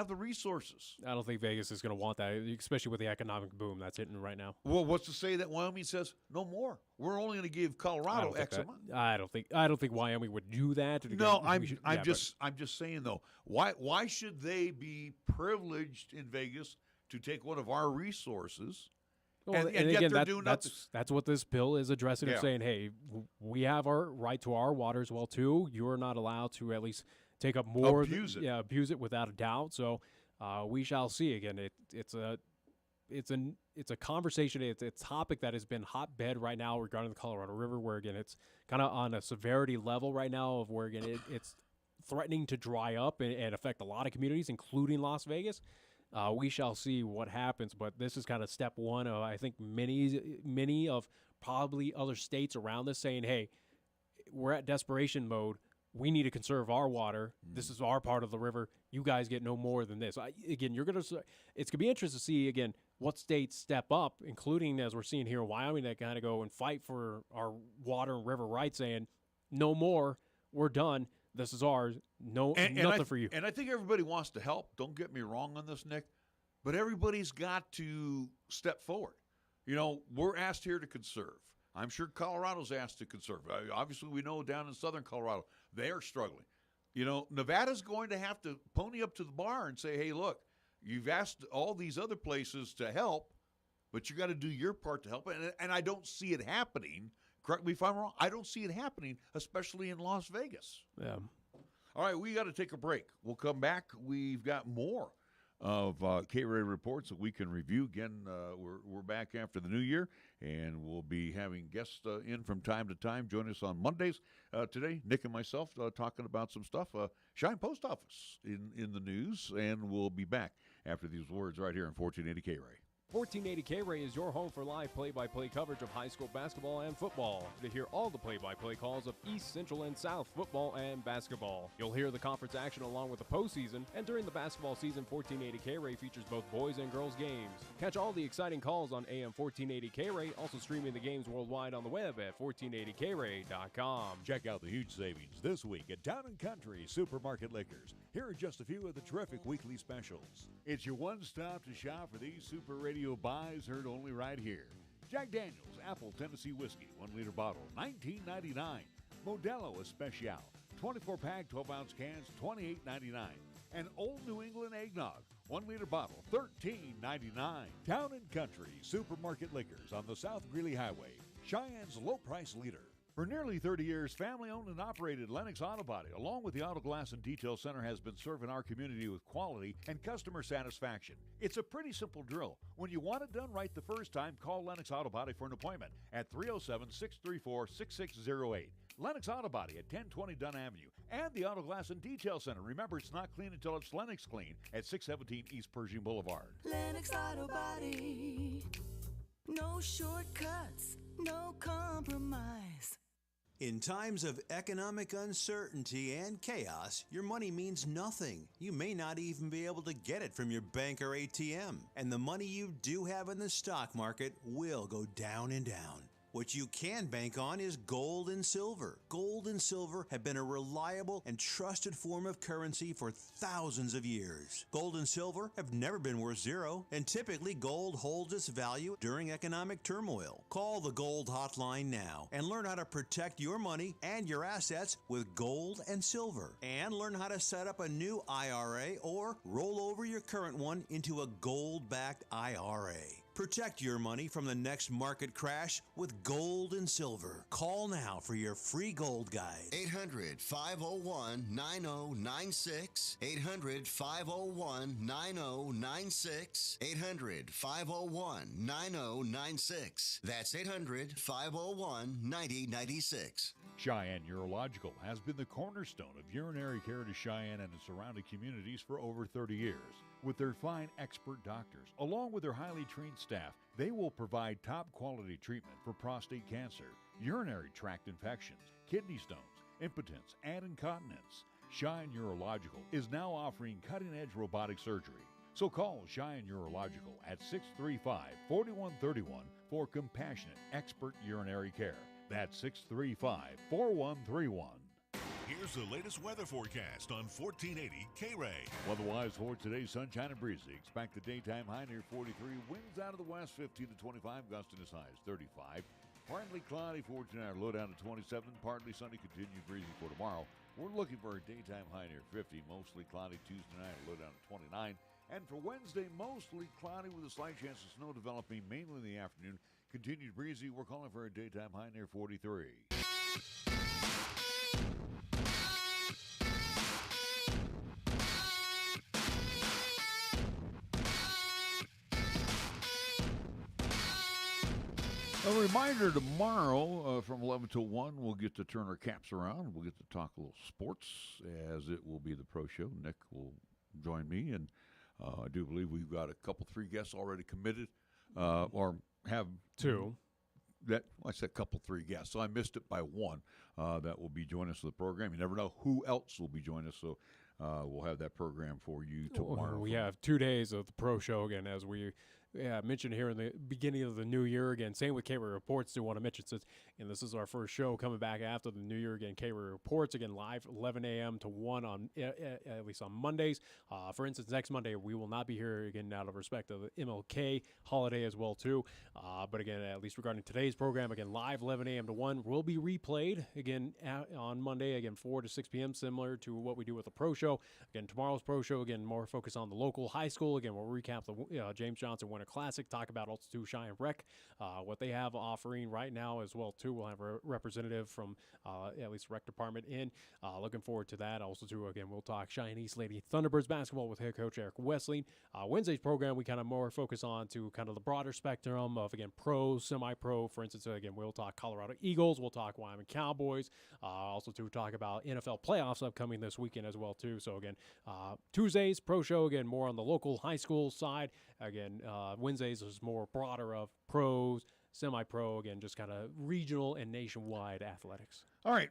the resources.
I don't think Vegas is going to want that, especially with the economic boom that's hitting right now.
Well, what's to say that Wyoming says no more? We're only going to give Colorado X amount.
I don't think Wyoming would do that.
No, I'm just saying though. Why should they be privileged in Vegas to take one of our resources?
Well, and yet again, that's what this bill is addressing. Of saying, hey, we have our right to our water as well too. You're not allowed to at least take up more.
Abuse it.
Abuse it without a doubt. So we shall see. Again, it's a conversation. It's a topic that has been hotbed right now regarding the Colorado River, where again it's kind of on a severity level right now of where again it's threatening to dry up and affect a lot of communities, including Las Vegas. We shall see what happens, but this is kind of step one of, I think, many of probably other states around this saying, hey, we're at desperation mode. We need to conserve our water. This is our part of the river. You guys get no more than this. It's going to be interesting to see, again, what states step up, including, as we're seeing here in Wyoming, that kind of go and fight for our water and river rights, saying, no more, we're done. This is ours. Nothing for you.
And I think everybody wants to help. Don't get me wrong on this, Nick. But everybody's got to step forward. We're asked here to conserve. I'm sure Colorado's asked to conserve. Obviously, we know down in southern Colorado, they are struggling. Nevada's going to have to pony up to the bar and say, hey, look, you've asked all these other places to help, but you got to do your part to help. And I don't see it happening. Correct me if I'm wrong. I don't see it happening, especially in Las Vegas.
Yeah.
All right, we got to take a break. We'll come back. We've got more of KRAE reports that we can review. Again, we're back after the new year, and we'll be having guests in from time to time. Join us on Mondays. Today, Nick and myself talking about some stuff. Cheyenne Post Office in the news, and we'll be back after these words right here on 1480 KRAE.
1480 KRAE is your home for live play-by-play coverage of high school basketball and football. To hear all the play-by-play calls of East, Central, and South football and basketball. You'll hear the conference action along with the postseason, and during the basketball season, 1480 KRAE features both boys and girls games. Catch all the exciting calls on AM 1480 KRAE, also streaming the games worldwide on the web at 1480krae.com.
Check out the huge savings this week at Town & Country Supermarket Liquors. Here are just a few of the terrific weekly specials. It's your one-stop to shop for these super radio buys heard only right here. Jack Daniel's Apple Tennessee Whiskey, 1 liter bottle, $19.99. Modelo Especial, 24-pack, 12-ounce cans, $28.99. And Old New England Eggnog, 1 liter bottle, $13.99. Town & Country Supermarket Liquors on the South Greeley Highway, Cheyenne's low-price leader. For nearly 30 years, family-owned and operated Lennox Auto Body, along with the Auto Glass and Detail Center, has been serving our community with quality and customer satisfaction. It's a pretty simple drill. When you want it done right the first time, call Lennox Auto Body for an appointment at 307-634-6608. Lennox Auto Body at 1020 Dunn Avenue. And the Auto Glass and Detail Center. Remember, it's not clean until it's Lennox clean at 617 East Pershing Boulevard.
Lennox Auto Body. No shortcuts, no compromise.
In times of economic uncertainty and chaos, your money means nothing. You may not even be able to get it from your bank or ATM. And the money you do have in the stock market will go down and down. What you can bank on is gold and silver. Gold and silver have been a reliable and trusted form of currency for thousands of years. Gold and silver have never been worth zero, and typically gold holds its value during economic turmoil. Call the Gold Hotline now and learn how to protect your money and your assets with gold and silver. And learn how to set up a new IRA or roll over your current one into a gold-backed IRA. Protect your money from the next market crash with gold and silver. Call now for your free gold guide.
800-501-9096. 800-501-9096. 800-501-9096. That's 800-501-9096.
Cheyenne Urological has been the cornerstone of urinary care to Cheyenne and its surrounding communities for over 30 years. With their fine expert doctors, along with their highly trained staff, they will provide top-quality treatment for prostate cancer, urinary tract infections, kidney stones, impotence, and incontinence. Cheyenne Urological is now offering cutting-edge robotic surgery. So call Cheyenne Urological at 635-4131 for compassionate expert urinary care. That's 635-4131.
Here's the latest weather forecast on 1480 KRAE.
Weather-wise for today, sunshine and breezy. Expect the daytime high near 43. Winds out of the west 15 to 25. Gusting as high as 35. Partly cloudy for tonight. Low down to 27. Partly sunny. Continued breezy for tomorrow. We're looking for a daytime high near 50. Mostly cloudy Tuesday night. Low down to 29. And for Wednesday, mostly cloudy with a slight chance of snow developing mainly in the afternoon. Continued breezy. We're calling for a daytime high near 43.
A reminder tomorrow from 11 to 1, we'll get to turn our caps around. We'll get to talk a little sports as it will be the pro show. Nick will join me, and I do believe we've got a couple, 3 guests already committed or have
2.
I said couple, 3 guests, so I missed it by 1 that will be joining us for the program. You never know who else will be joining us, so we'll have that program for you tomorrow.
We have 2 days of the pro show again, as we mentioned here in the beginning of the new year. Again, same with KRAE Reports. Do want to mention, since and this is our first show coming back after the new year. Again, KRAE Reports again live 11 a.m. to 1 on at least on Mondays. For instance, next Monday we will not be here again out of respect of the MLK holiday as well too. But again, at least regarding today's program, again live 11 a.m. to 1 will be replayed again on Monday again 4 to 6 p.m. similar to what we do with the pro show. Again, tomorrow's pro show again more focused on the local high school. Again, we'll recap the James Johnson Winter Classic, talk about also too Cheyenne Rec, what they have offering right now as well too. We'll have a representative from at least rec department in. Looking forward to that. Also too, again, we'll talk Cheyenne East Lady Thunderbirds basketball with head coach Eric Westling. Wednesday's program we kind of more focus on to kind of the broader spectrum of again pro, semi-pro. For instance, again we'll talk Colorado Eagles, we'll talk Wyoming Cowboys. Also to talk about NFL playoffs upcoming this weekend as well too. So again, Tuesdays pro show again more on the local high school side. Again, Wednesdays is more broader of pros, semi-pro, again, just kind of regional and nationwide athletics.
All right,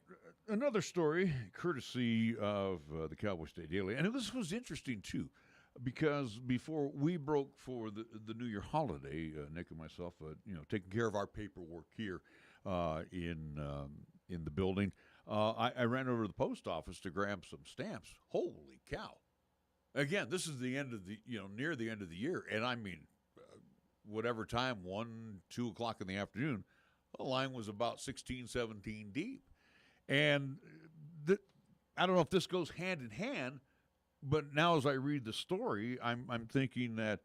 another story courtesy of the Cowboy State Daily, and this was interesting too, because before we broke for the New Year holiday, Nick and myself, taking care of our paperwork here in the building, I ran over to the post office to grab some stamps. Holy cow! Again, this is the end of the near the end of the year, and I mean, whatever time, 1, 2 o'clock in the afternoon, the line was about 16, 17 deep. And I don't know if this goes hand in hand, but now as I read the story, I'm thinking that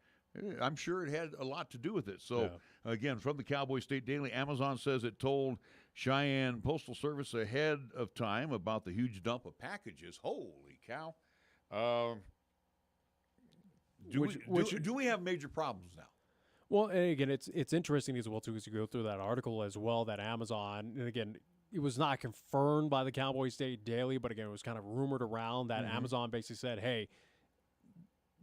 I'm sure it had a lot to do with it. So, again, from the Cowboy State Daily, Amazon says it told Cheyenne Postal Service ahead of time about the huge dump of packages. Holy cow. Do we have major problems now?
Well, and again, it's interesting as well, too, as you go through that article as well, that Amazon, and again, it was not confirmed by the Cowboy State Daily, but again, it was kind of rumored around that Amazon basically said, hey,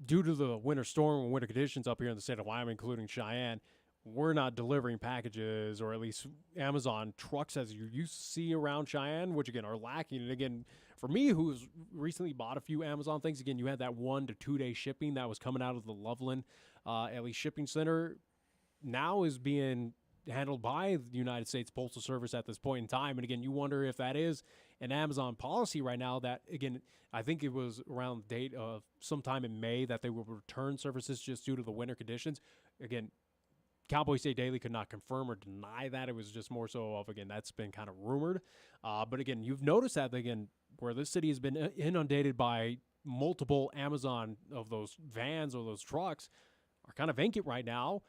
due to the winter storm and winter conditions up here in the state of Wyoming, including Cheyenne, we're not delivering packages, or at least Amazon trucks as you used to see around Cheyenne, which again are lacking. And again, for me, who's recently bought a few Amazon things, again, you had that 1 to 2 day shipping that was coming out of the Loveland, at least shipping center, now is being handled by the United States Postal Service at this point in time. And again, you wonder if that is an Amazon policy right now that, again, I think it was around the date of sometime in May that they will return services just due to the winter conditions. Again, Cowboy State Daily could not confirm or deny that. It was just more so of, again, that's been kind of rumored. But again, you've noticed that, again, where this city has been inundated by multiple Amazon of those vans or those trucks are kind of vacant right now.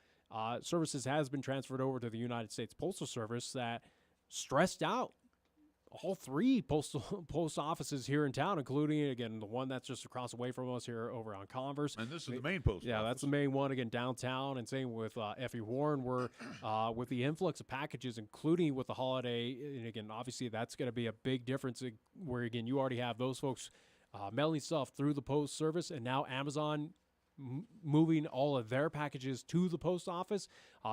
Services has been transferred over to the United States Postal Service that stressed out all 3 post offices here in town, including, again, the one that's just across the way from us here over on Converse.
And this is the main post office.
Yeah, that's the main one, again, downtown. And same with F.E. Warren, where with the influx of packages, including with the holiday, and again, obviously that's going to be a big difference where, again, you already have those folks mailing stuff through the post service, and now Amazon moving all of their packages to the post office,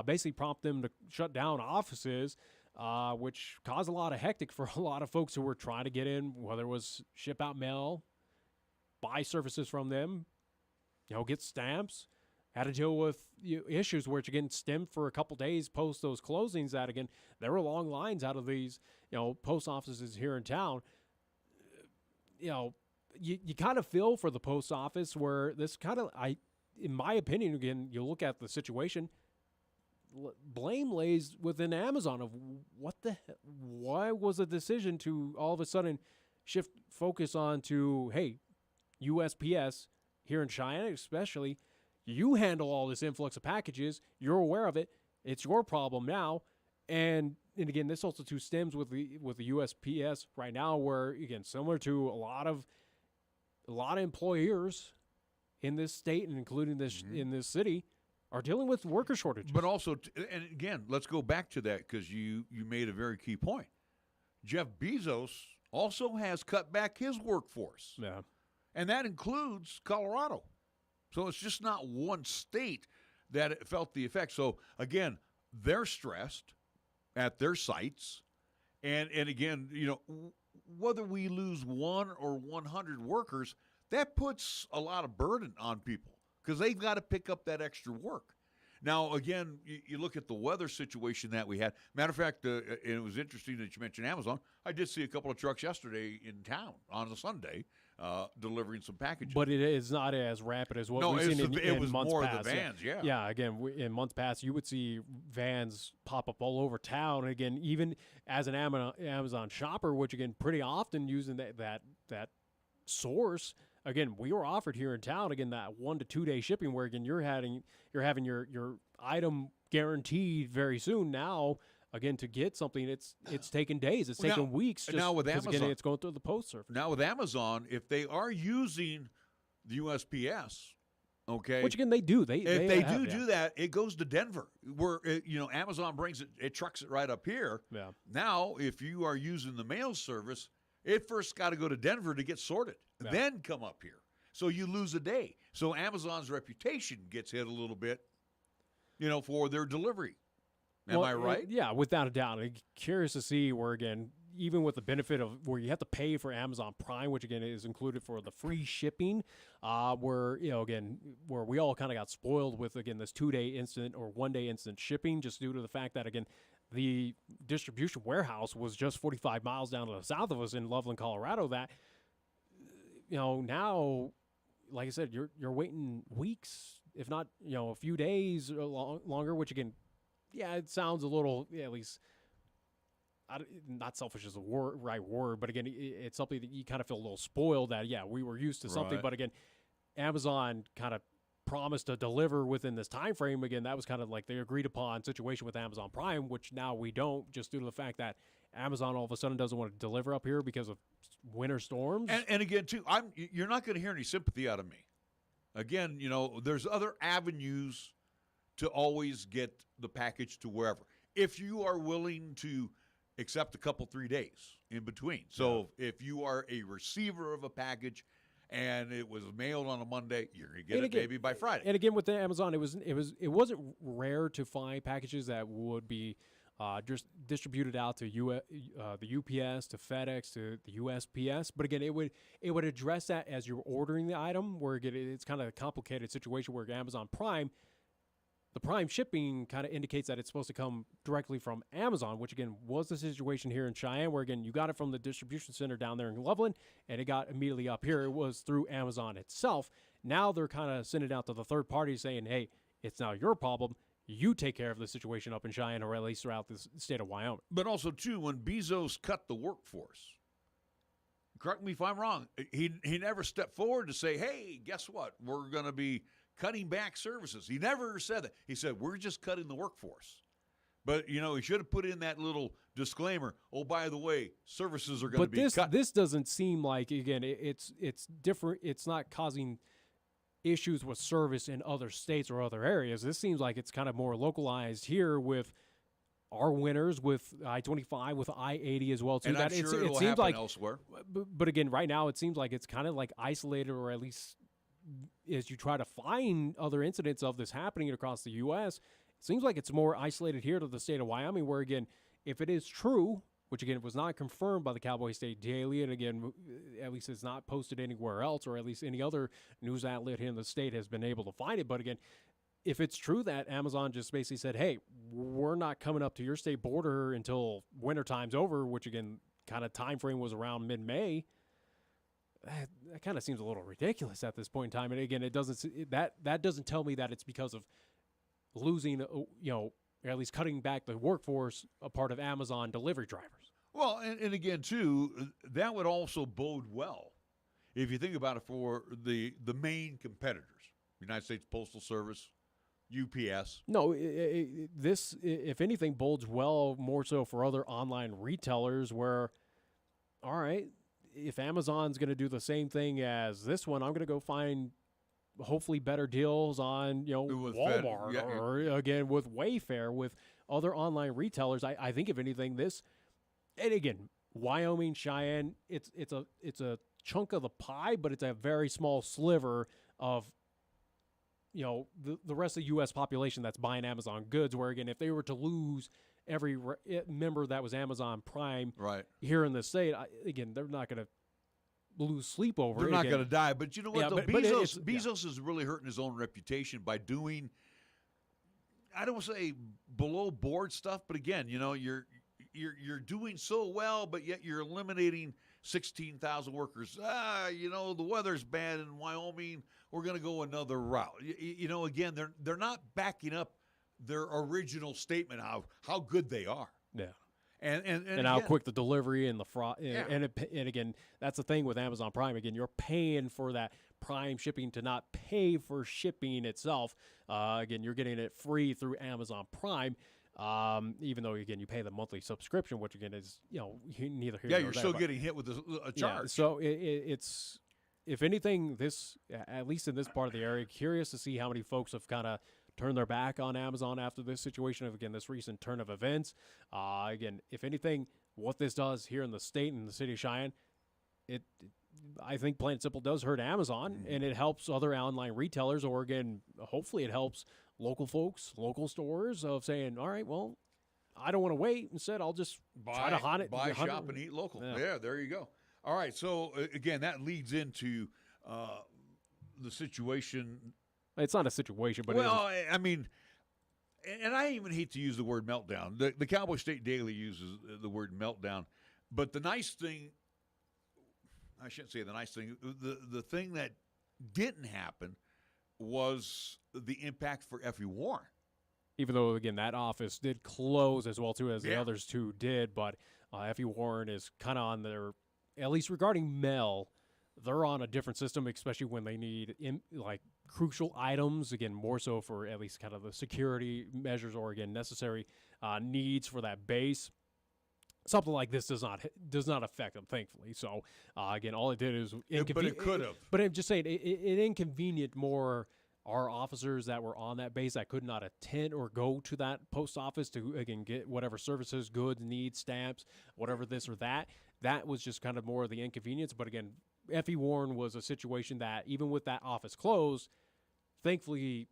basically prompt them to shut down offices, which caused a lot of hectic for a lot of folks who were trying to get in, whether it was ship out mail, buy services from them, get stamps, had to deal with issues which, again, stemmed for a couple days post those closings that, again, there were long lines out of these, post offices here in town. You kind of feel for the post office where this kind of, in my opinion, again, you look at the situation, blame lays within Amazon of why was a decision to all of a sudden shift focus on to, hey, USPS here in Cheyenne especially, you handle all this influx of packages, you're aware of it, it's your problem now. And again, this also too stems with the USPS right now, where, again, similar to a lot of employers in this state and including this in this city are dealing with worker shortages.
But also, and again, let's go back to that because you made a very key point. Jeff Bezos also has cut back his workforce.
Yeah.
And that includes Colorado. So it's just not one state that it felt the effect. So, again, they're stressed at their sites. And again, whether we lose 1 or 100 workers, that puts a lot of burden on people because they've got to pick up that extra work. Now, again, you look at the weather situation that we had. Matter of fact, and it was interesting that you mentioned Amazon. I did see a couple of trucks yesterday in town on a Sunday delivering some packages.
But it is not as rapid as what we've seen in
was
months
more
past.
Of the vans, yeah.
Yeah, again, in months past, you would see vans pop up all over town. And again, even as an Amazon shopper, which, again, pretty often using that source, again, we were offered here in town, again, that 1 to 2 day shipping where, again, you're having your item guaranteed very soon. Now, again, to get something, it's taken days. It's taken weeks.
Now with Amazon,
again, it's going through the post service.
Now with Amazon, if they are using the USPS, okay,
which again they do,
if they do that, it goes to Denver, where Amazon brings it trucks it right up here.
Yeah.
Now, if you are using the mail service, it first got to go to Denver to get sorted, then come up here. So you lose a day. So Amazon's reputation gets hit a little bit. for their delivery. Am I right?
Yeah, without a doubt. I'm curious to see where, again, even with the benefit of where you have to pay for Amazon Prime, which, again, is included for the free shipping, where, again, where we all kind of got spoiled with, again, this 2-day instant or 1-day instant shipping just due to the fact that, again, the distribution warehouse was just 45 miles down to the south of us in Loveland, Colorado, that, now, like I said, you're waiting weeks, if not, a few days or longer, which, again, yeah, it sounds a little, at least, not selfish is the right word, but again, it's something that you kind of feel a little spoiled that, yeah, we were used to something, but again, Amazon kind of promised to deliver within this time frame. Again, that was kind of like the agreed upon situation with Amazon Prime, which now we don't, just due to the fact that Amazon all of a sudden doesn't want to deliver up here because of winter storms.
And again, too, you're not going to hear any sympathy out of me. Again, there's other avenues to always get the package to wherever, if you are willing to accept a couple 3 days in between. So if you are a receiver of a package and it was mailed on a Monday, you're going to get it maybe by Friday.
And again, with the Amazon, it wasn't rare to find packages that would be just distributed out to the UPS, to FedEx, to the USPS. But again, it would address that as you're ordering the item, where again, it's kind of a complicated situation where Amazon Prime, the Prime shipping kind of indicates that it's supposed to come directly from Amazon, which, again, was the situation here in Cheyenne, where, again, you got it from the distribution center down there in Loveland, and it got immediately up here. It was through Amazon itself. Now they're kind of sending it out to the third party saying, hey, it's now your problem. You take care of the situation up in Cheyenne, or at least throughout the state of Wyoming.
But also, too, when Bezos cut the workforce, correct me if I'm wrong, he never stepped forward to say, hey, guess what? We're going to be cutting back services. He never said that. He said, we're just cutting the workforce. But, he should have put in that little disclaimer, oh, by the way, services are going to be cut.
But this doesn't seem like, again, it's different. It's not causing issues with service in other states or other areas. This seems like it's kind of more localized here with our winners, with I-25, with I-80 as well, too.
And I'm sure it seems like elsewhere.
But again, right now it seems like it's kind of like isolated, or at least as you try to find other incidents of this happening across the U.S., it seems like it's more isolated here to the state of Wyoming, where, again, if it is true, which, again, was not confirmed by the Cowboy State Daily, and, again, at least it's not posted anywhere else, or at least any other news outlet here in the state has been able to find it. But, again, if it's true that Amazon just basically said, hey, we're not coming up to your state border until wintertime's over, which, again, kind of time frame was around mid-May, that kind of seems a little ridiculous at this point in time. And again, it doesn't that doesn't tell me that it's because of losing, or at least cutting back the workforce, a part of Amazon delivery drivers.
Well, and again, too, that would also bode well if you think about it for the main competitors, United States Postal Service, UPS.
No, this, if anything, bodes well more so for other online retailers where, all right, if Amazon's going to do the same thing as this one, I'm going to go find hopefully better deals on, with Walmart or again with Wayfair, with other online retailers. I think if anything, this, and again, Wyoming, Cheyenne, it's a chunk of the pie, but it's a very small sliver of the rest of the U.S. population that's buying Amazon goods. Where, again, if they were to lose every member that was Amazon Prime here in the state, again, they're not going to lose sleep over it.
They're not going to die. But you know what, though?
But
Bezos is really hurting his own reputation by doing, I don't want to say below board stuff, but again, you're doing so well, but yet you're eliminating 16,000 workers. The weather's bad in Wyoming. We're going to go another route. Again, they're not backing up their original statement of how good they are.
Yeah.
And
how quick the delivery and the fraud. And again, that's the thing with Amazon Prime. Again, you're paying for that Prime shipping to not pay for shipping itself. Again, you're getting it free through Amazon Prime. Even though, again, you pay the monthly subscription, which, again, is, neither here nor there.
You're still getting hit with a charge.
Yeah, so it's, if anything, this, at least in this part of the area, curious to see how many folks have kind of turned their back on Amazon after this situation of, again, this recent turn of events. Again, if anything, what this does here in the state and the city of Cheyenne, I think plain and simple does hurt Amazon, and it helps other online retailers, or again, hopefully it helps local folks, local stores of saying, all right, well, I don't want to wait. Instead, I'll just try to hunt it.
Buy, shop, and eat local. Yeah, there you go. All right, so again, that leads into the situation.
It's not a situation, but
I mean, and I even hate to use the word meltdown. The Cowboy State Daily uses the word meltdown, but the nice thing, I shouldn't say the nice thing, the thing that didn't happen was the impact for Effie Warren.
Even though, again, that office did close as well, too, as the others two did, but Effie Warren is kind of on their, at least regarding mail, they're on a different system, especially when they need crucial items, again, more so for at least kind of the security measures or, again, necessary needs for that base. Something like this does not affect them, thankfully. So, again, all it did is
but it could have.
But I'm just saying, it inconvenient more our officers that were on that base that could not attend or go to that post office to, again, get whatever services, goods, needs, stamps, whatever this or that. That was just kind of more of the inconvenience. But, again, Effie Warren was a situation that, even with that office closed, thankfully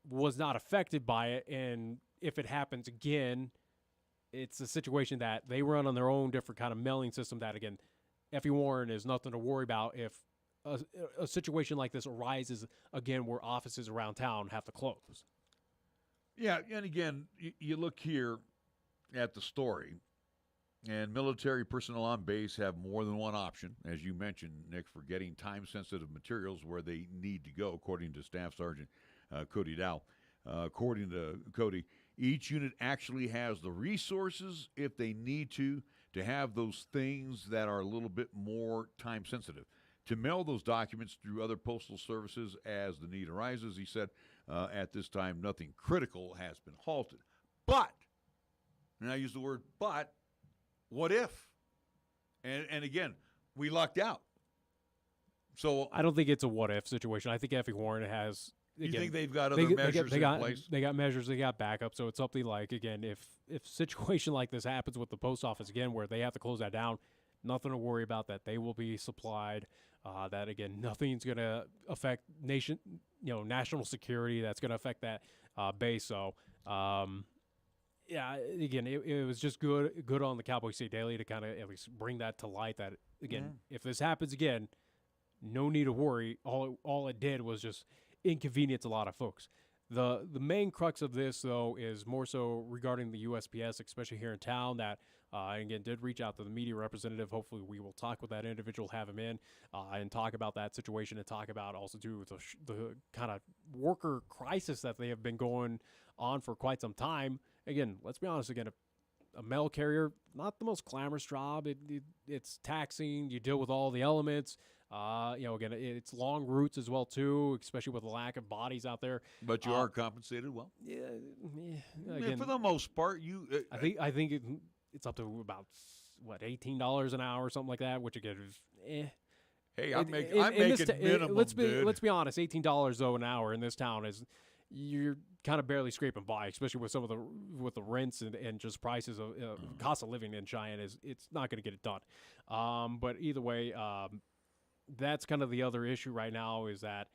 was not affected by it. And if it happens again, it's a situation that they run on their own different kind of mailing system that, again, Effie Warren is nothing to worry about if a situation like this arises again where offices around town have to close.
Yeah, and again, you look here at the story, and military personnel on base have more than one option, as you mentioned, Nick, for getting time-sensitive materials where they need to go, according to Staff Sergeant Cody Dow. According to Cody, each unit actually has the resources, if they need to have those things that are a little bit more time-sensitive. To mail those documents through other postal services as the need arises, he said, at this time, nothing critical has been halted. But, and I use the word but, what if? And again, we lucked out. So
I don't think it's a what-if situation. I think Effie Warren has...
You think they've got other measures in place?
They got measures, they got backup. So it's something like, again, if a situation like this happens with the post office, again, where they have to close that down, nothing to worry about that. They will be supplied. That, again, nothing's going to affect national security. That's going to affect that base. So, yeah, again, it was just good on the Cowboy State Daily to kind of at least bring that to light that, again, if this happens again, no need to worry. All it did was just inconvenience a lot of folks. The main crux of this, though, is more so regarding the USPS, especially here in town, that, again, did reach out to the media representative. Hopefully we will talk with that individual, have him in, and talk about that situation and talk about also, too, the kind of worker crisis that they have been going on for quite some time. Again, let's be honest, again, a mail carrier, not the most glamorous job. It's taxing. You deal with all the elements. Again, it's long routes as well, too, especially with the lack of bodies out there.
But you are compensated well.
Yeah.
Again, for the most part, you.
I think it's up to about $18 an hour or something like that, which again is.
Hey, I'm making minimum.
Let's be honest. $18 though an hour in this town is you're kind of barely scraping by, especially with some of the rents and just prices of cost of living in Cheyenne. It's not going to get it done. But either way. That's kind of the other issue right now is that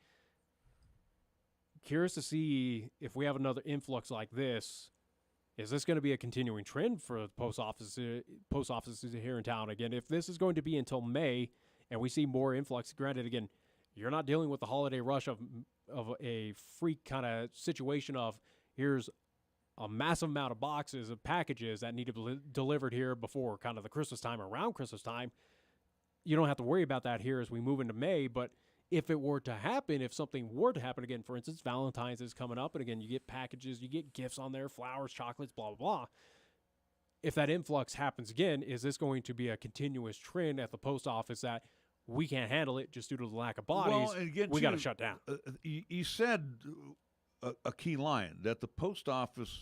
curious to see if we have another influx like this. Is this going to be a continuing trend for post offices here in town? Again, if this is going to be until May and we see more influx, granted, again, you're not dealing with the holiday rush of a freak kind of situation of here's a massive amount of boxes of packages that need to be delivered here before kind of the Christmas time, around Christmas time. You don't have to worry about that here as we move into May, but if it were to happen, if something were to happen again, for instance, Valentine's is coming up, and again, you get packages, you get gifts on there, flowers, chocolates, blah, blah, blah. If that influx happens again, is this going to be a continuous trend at the post office that we can't handle it just due to the lack of bodies?
Well, and again,
we got to shut down.
You said a key line, that the post office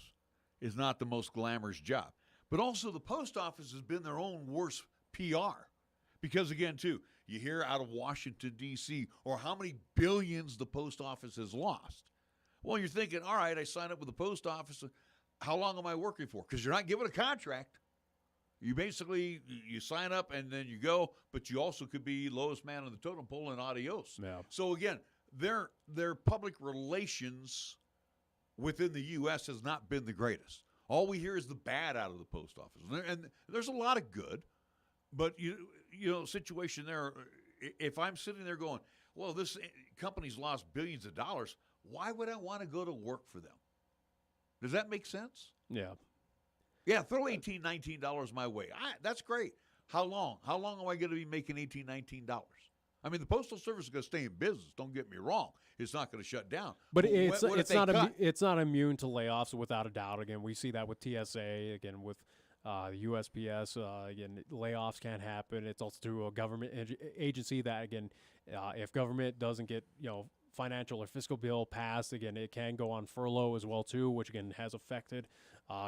is not the most glamorous job, but also the post office has been their own worst PR. Because, again, too, you hear out of Washington, D.C., or how many billions the post office has lost. Well, you're thinking, all right, I signed up with the post office. How long am I working for? Because you're not given a contract. You basically you sign up and then you go, but you also could be lowest man on the totem pole and adios.
Yeah.
So again, their public relations within the U.S. has not been the greatest. All we hear is the bad out of the post office, and there's a lot of good, but you know, situation there. If I'm sitting there going, well, this company's lost billions of dollars, why would I want to go to work for them? Does that make sense?
Yeah.
Yeah, throw $18, $19 my way. That's great. How long? How long am I going to be making $18, $19? I mean, the Postal Service is going to stay in business. Don't get me wrong; it's not going to shut down.
But
what if they cut?
It's not immune to layoffs without a doubt. Again, we see that with TSA. Again, with the USPS. Again, layoffs can happen. It's also through a government agency that, again, if government doesn't get financial or fiscal bill passed, again, it can go on furlough as well too, which again has affected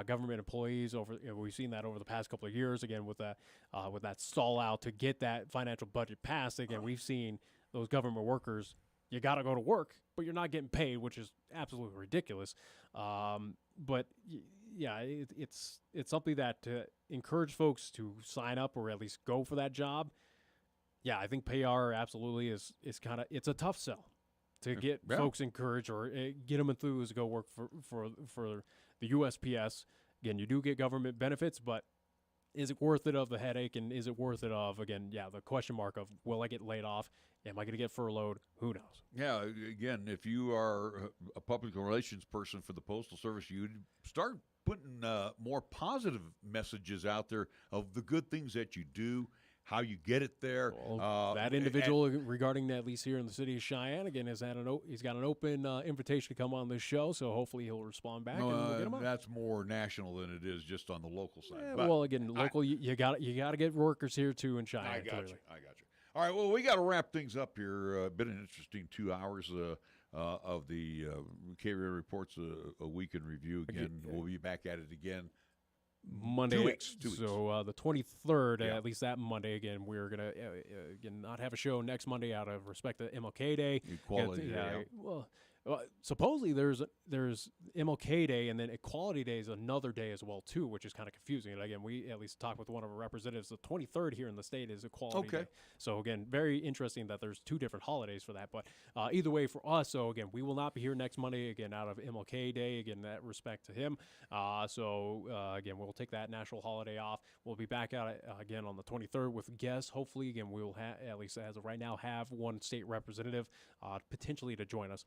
government employees over. We've seen that over the past couple of years. Again, with that stall out to get that financial budget passed. Again, we've seen those government workers. You got to go to work, but you're not getting paid, which is absolutely ridiculous. But yeah, it's something that to encourage folks to sign up or at least go for that job. Yeah, I think PAR absolutely is kind of, it's a tough sell to get folks encouraged or get them enthused to go work for the USPS. Again, you do get government benefits, but is it worth it of the headache, and is it worth it of, again, the question mark of, will I get laid off? Am I going to get furloughed? Who knows?
Yeah, again, if you are a public relations person for the Postal Service, you start putting more positive messages out there of the good things that you do, how you get it there.
Well, that individual, regarding at least here in the city of Cheyenne, again, he's got an open invitation to come on this show, so hopefully he'll respond back and we'll get him on.
That's more national than it is just on the local side.
Well, again, local, you got to get workers here too in Cheyenne.
I got you. All right, well, we got to wrap things up here. Been an interesting 2 hours of the KRAE Reports a Week in Review. Again, we'll be back at it again
Monday.
2 weeks.
So the 23rd, at least that Monday, again, we're going to again not have a show next Monday out of respect to MLK Day.
Equality Day.
Well, supposedly there's MLK Day, and then Equality Day is another day as well too, which is kind of confusing. And again, we at least talked with one of our representatives. The 23rd here in the state is Equality Day. So again, very interesting that there's two different holidays for that. But either way, for us, so again, we will not be here next Monday again out of MLK Day. Again, that respect to him. Again, we'll take that national holiday off. We'll be back out again on the 23rd with guests. Hopefully, again, we will at least as of right now have one state representative potentially to join us.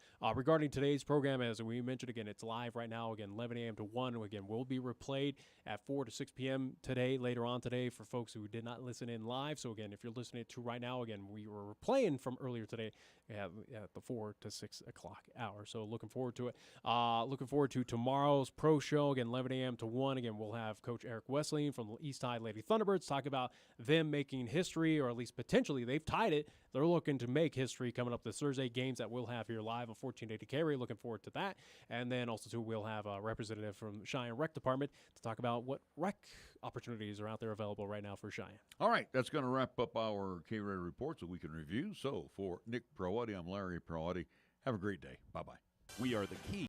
Regarding today's program, as we mentioned, again, it's live right now, again, 11 a.m. to 1. Again, will be replayed at 4 to 6 p.m. today, later on today, for folks who did not listen in live. So, again, if you're listening to right now, again, we were replaying from earlier today at the 4 to 6 o'clock hour. So, looking forward to it. Looking forward to tomorrow's pro show, again, 11 a.m. to 1. Again, we'll have Coach Eric Wesleyan from the East High Lady Thunderbirds talk about them making history, or at least potentially they've tied it. They're looking to make history coming up this Thursday, games that we'll have here live on 1480 KRAE. Looking forward to that. And then also, too, we'll have a representative from Cheyenne Rec Department to talk about what rec opportunities are out there available right now for Cheyenne.
All right, that's going to wrap up our KRAE Reports, a Week in Review. So for Nick Proati, I'm Larry Proati. Have a great day. Bye-bye.
We are the key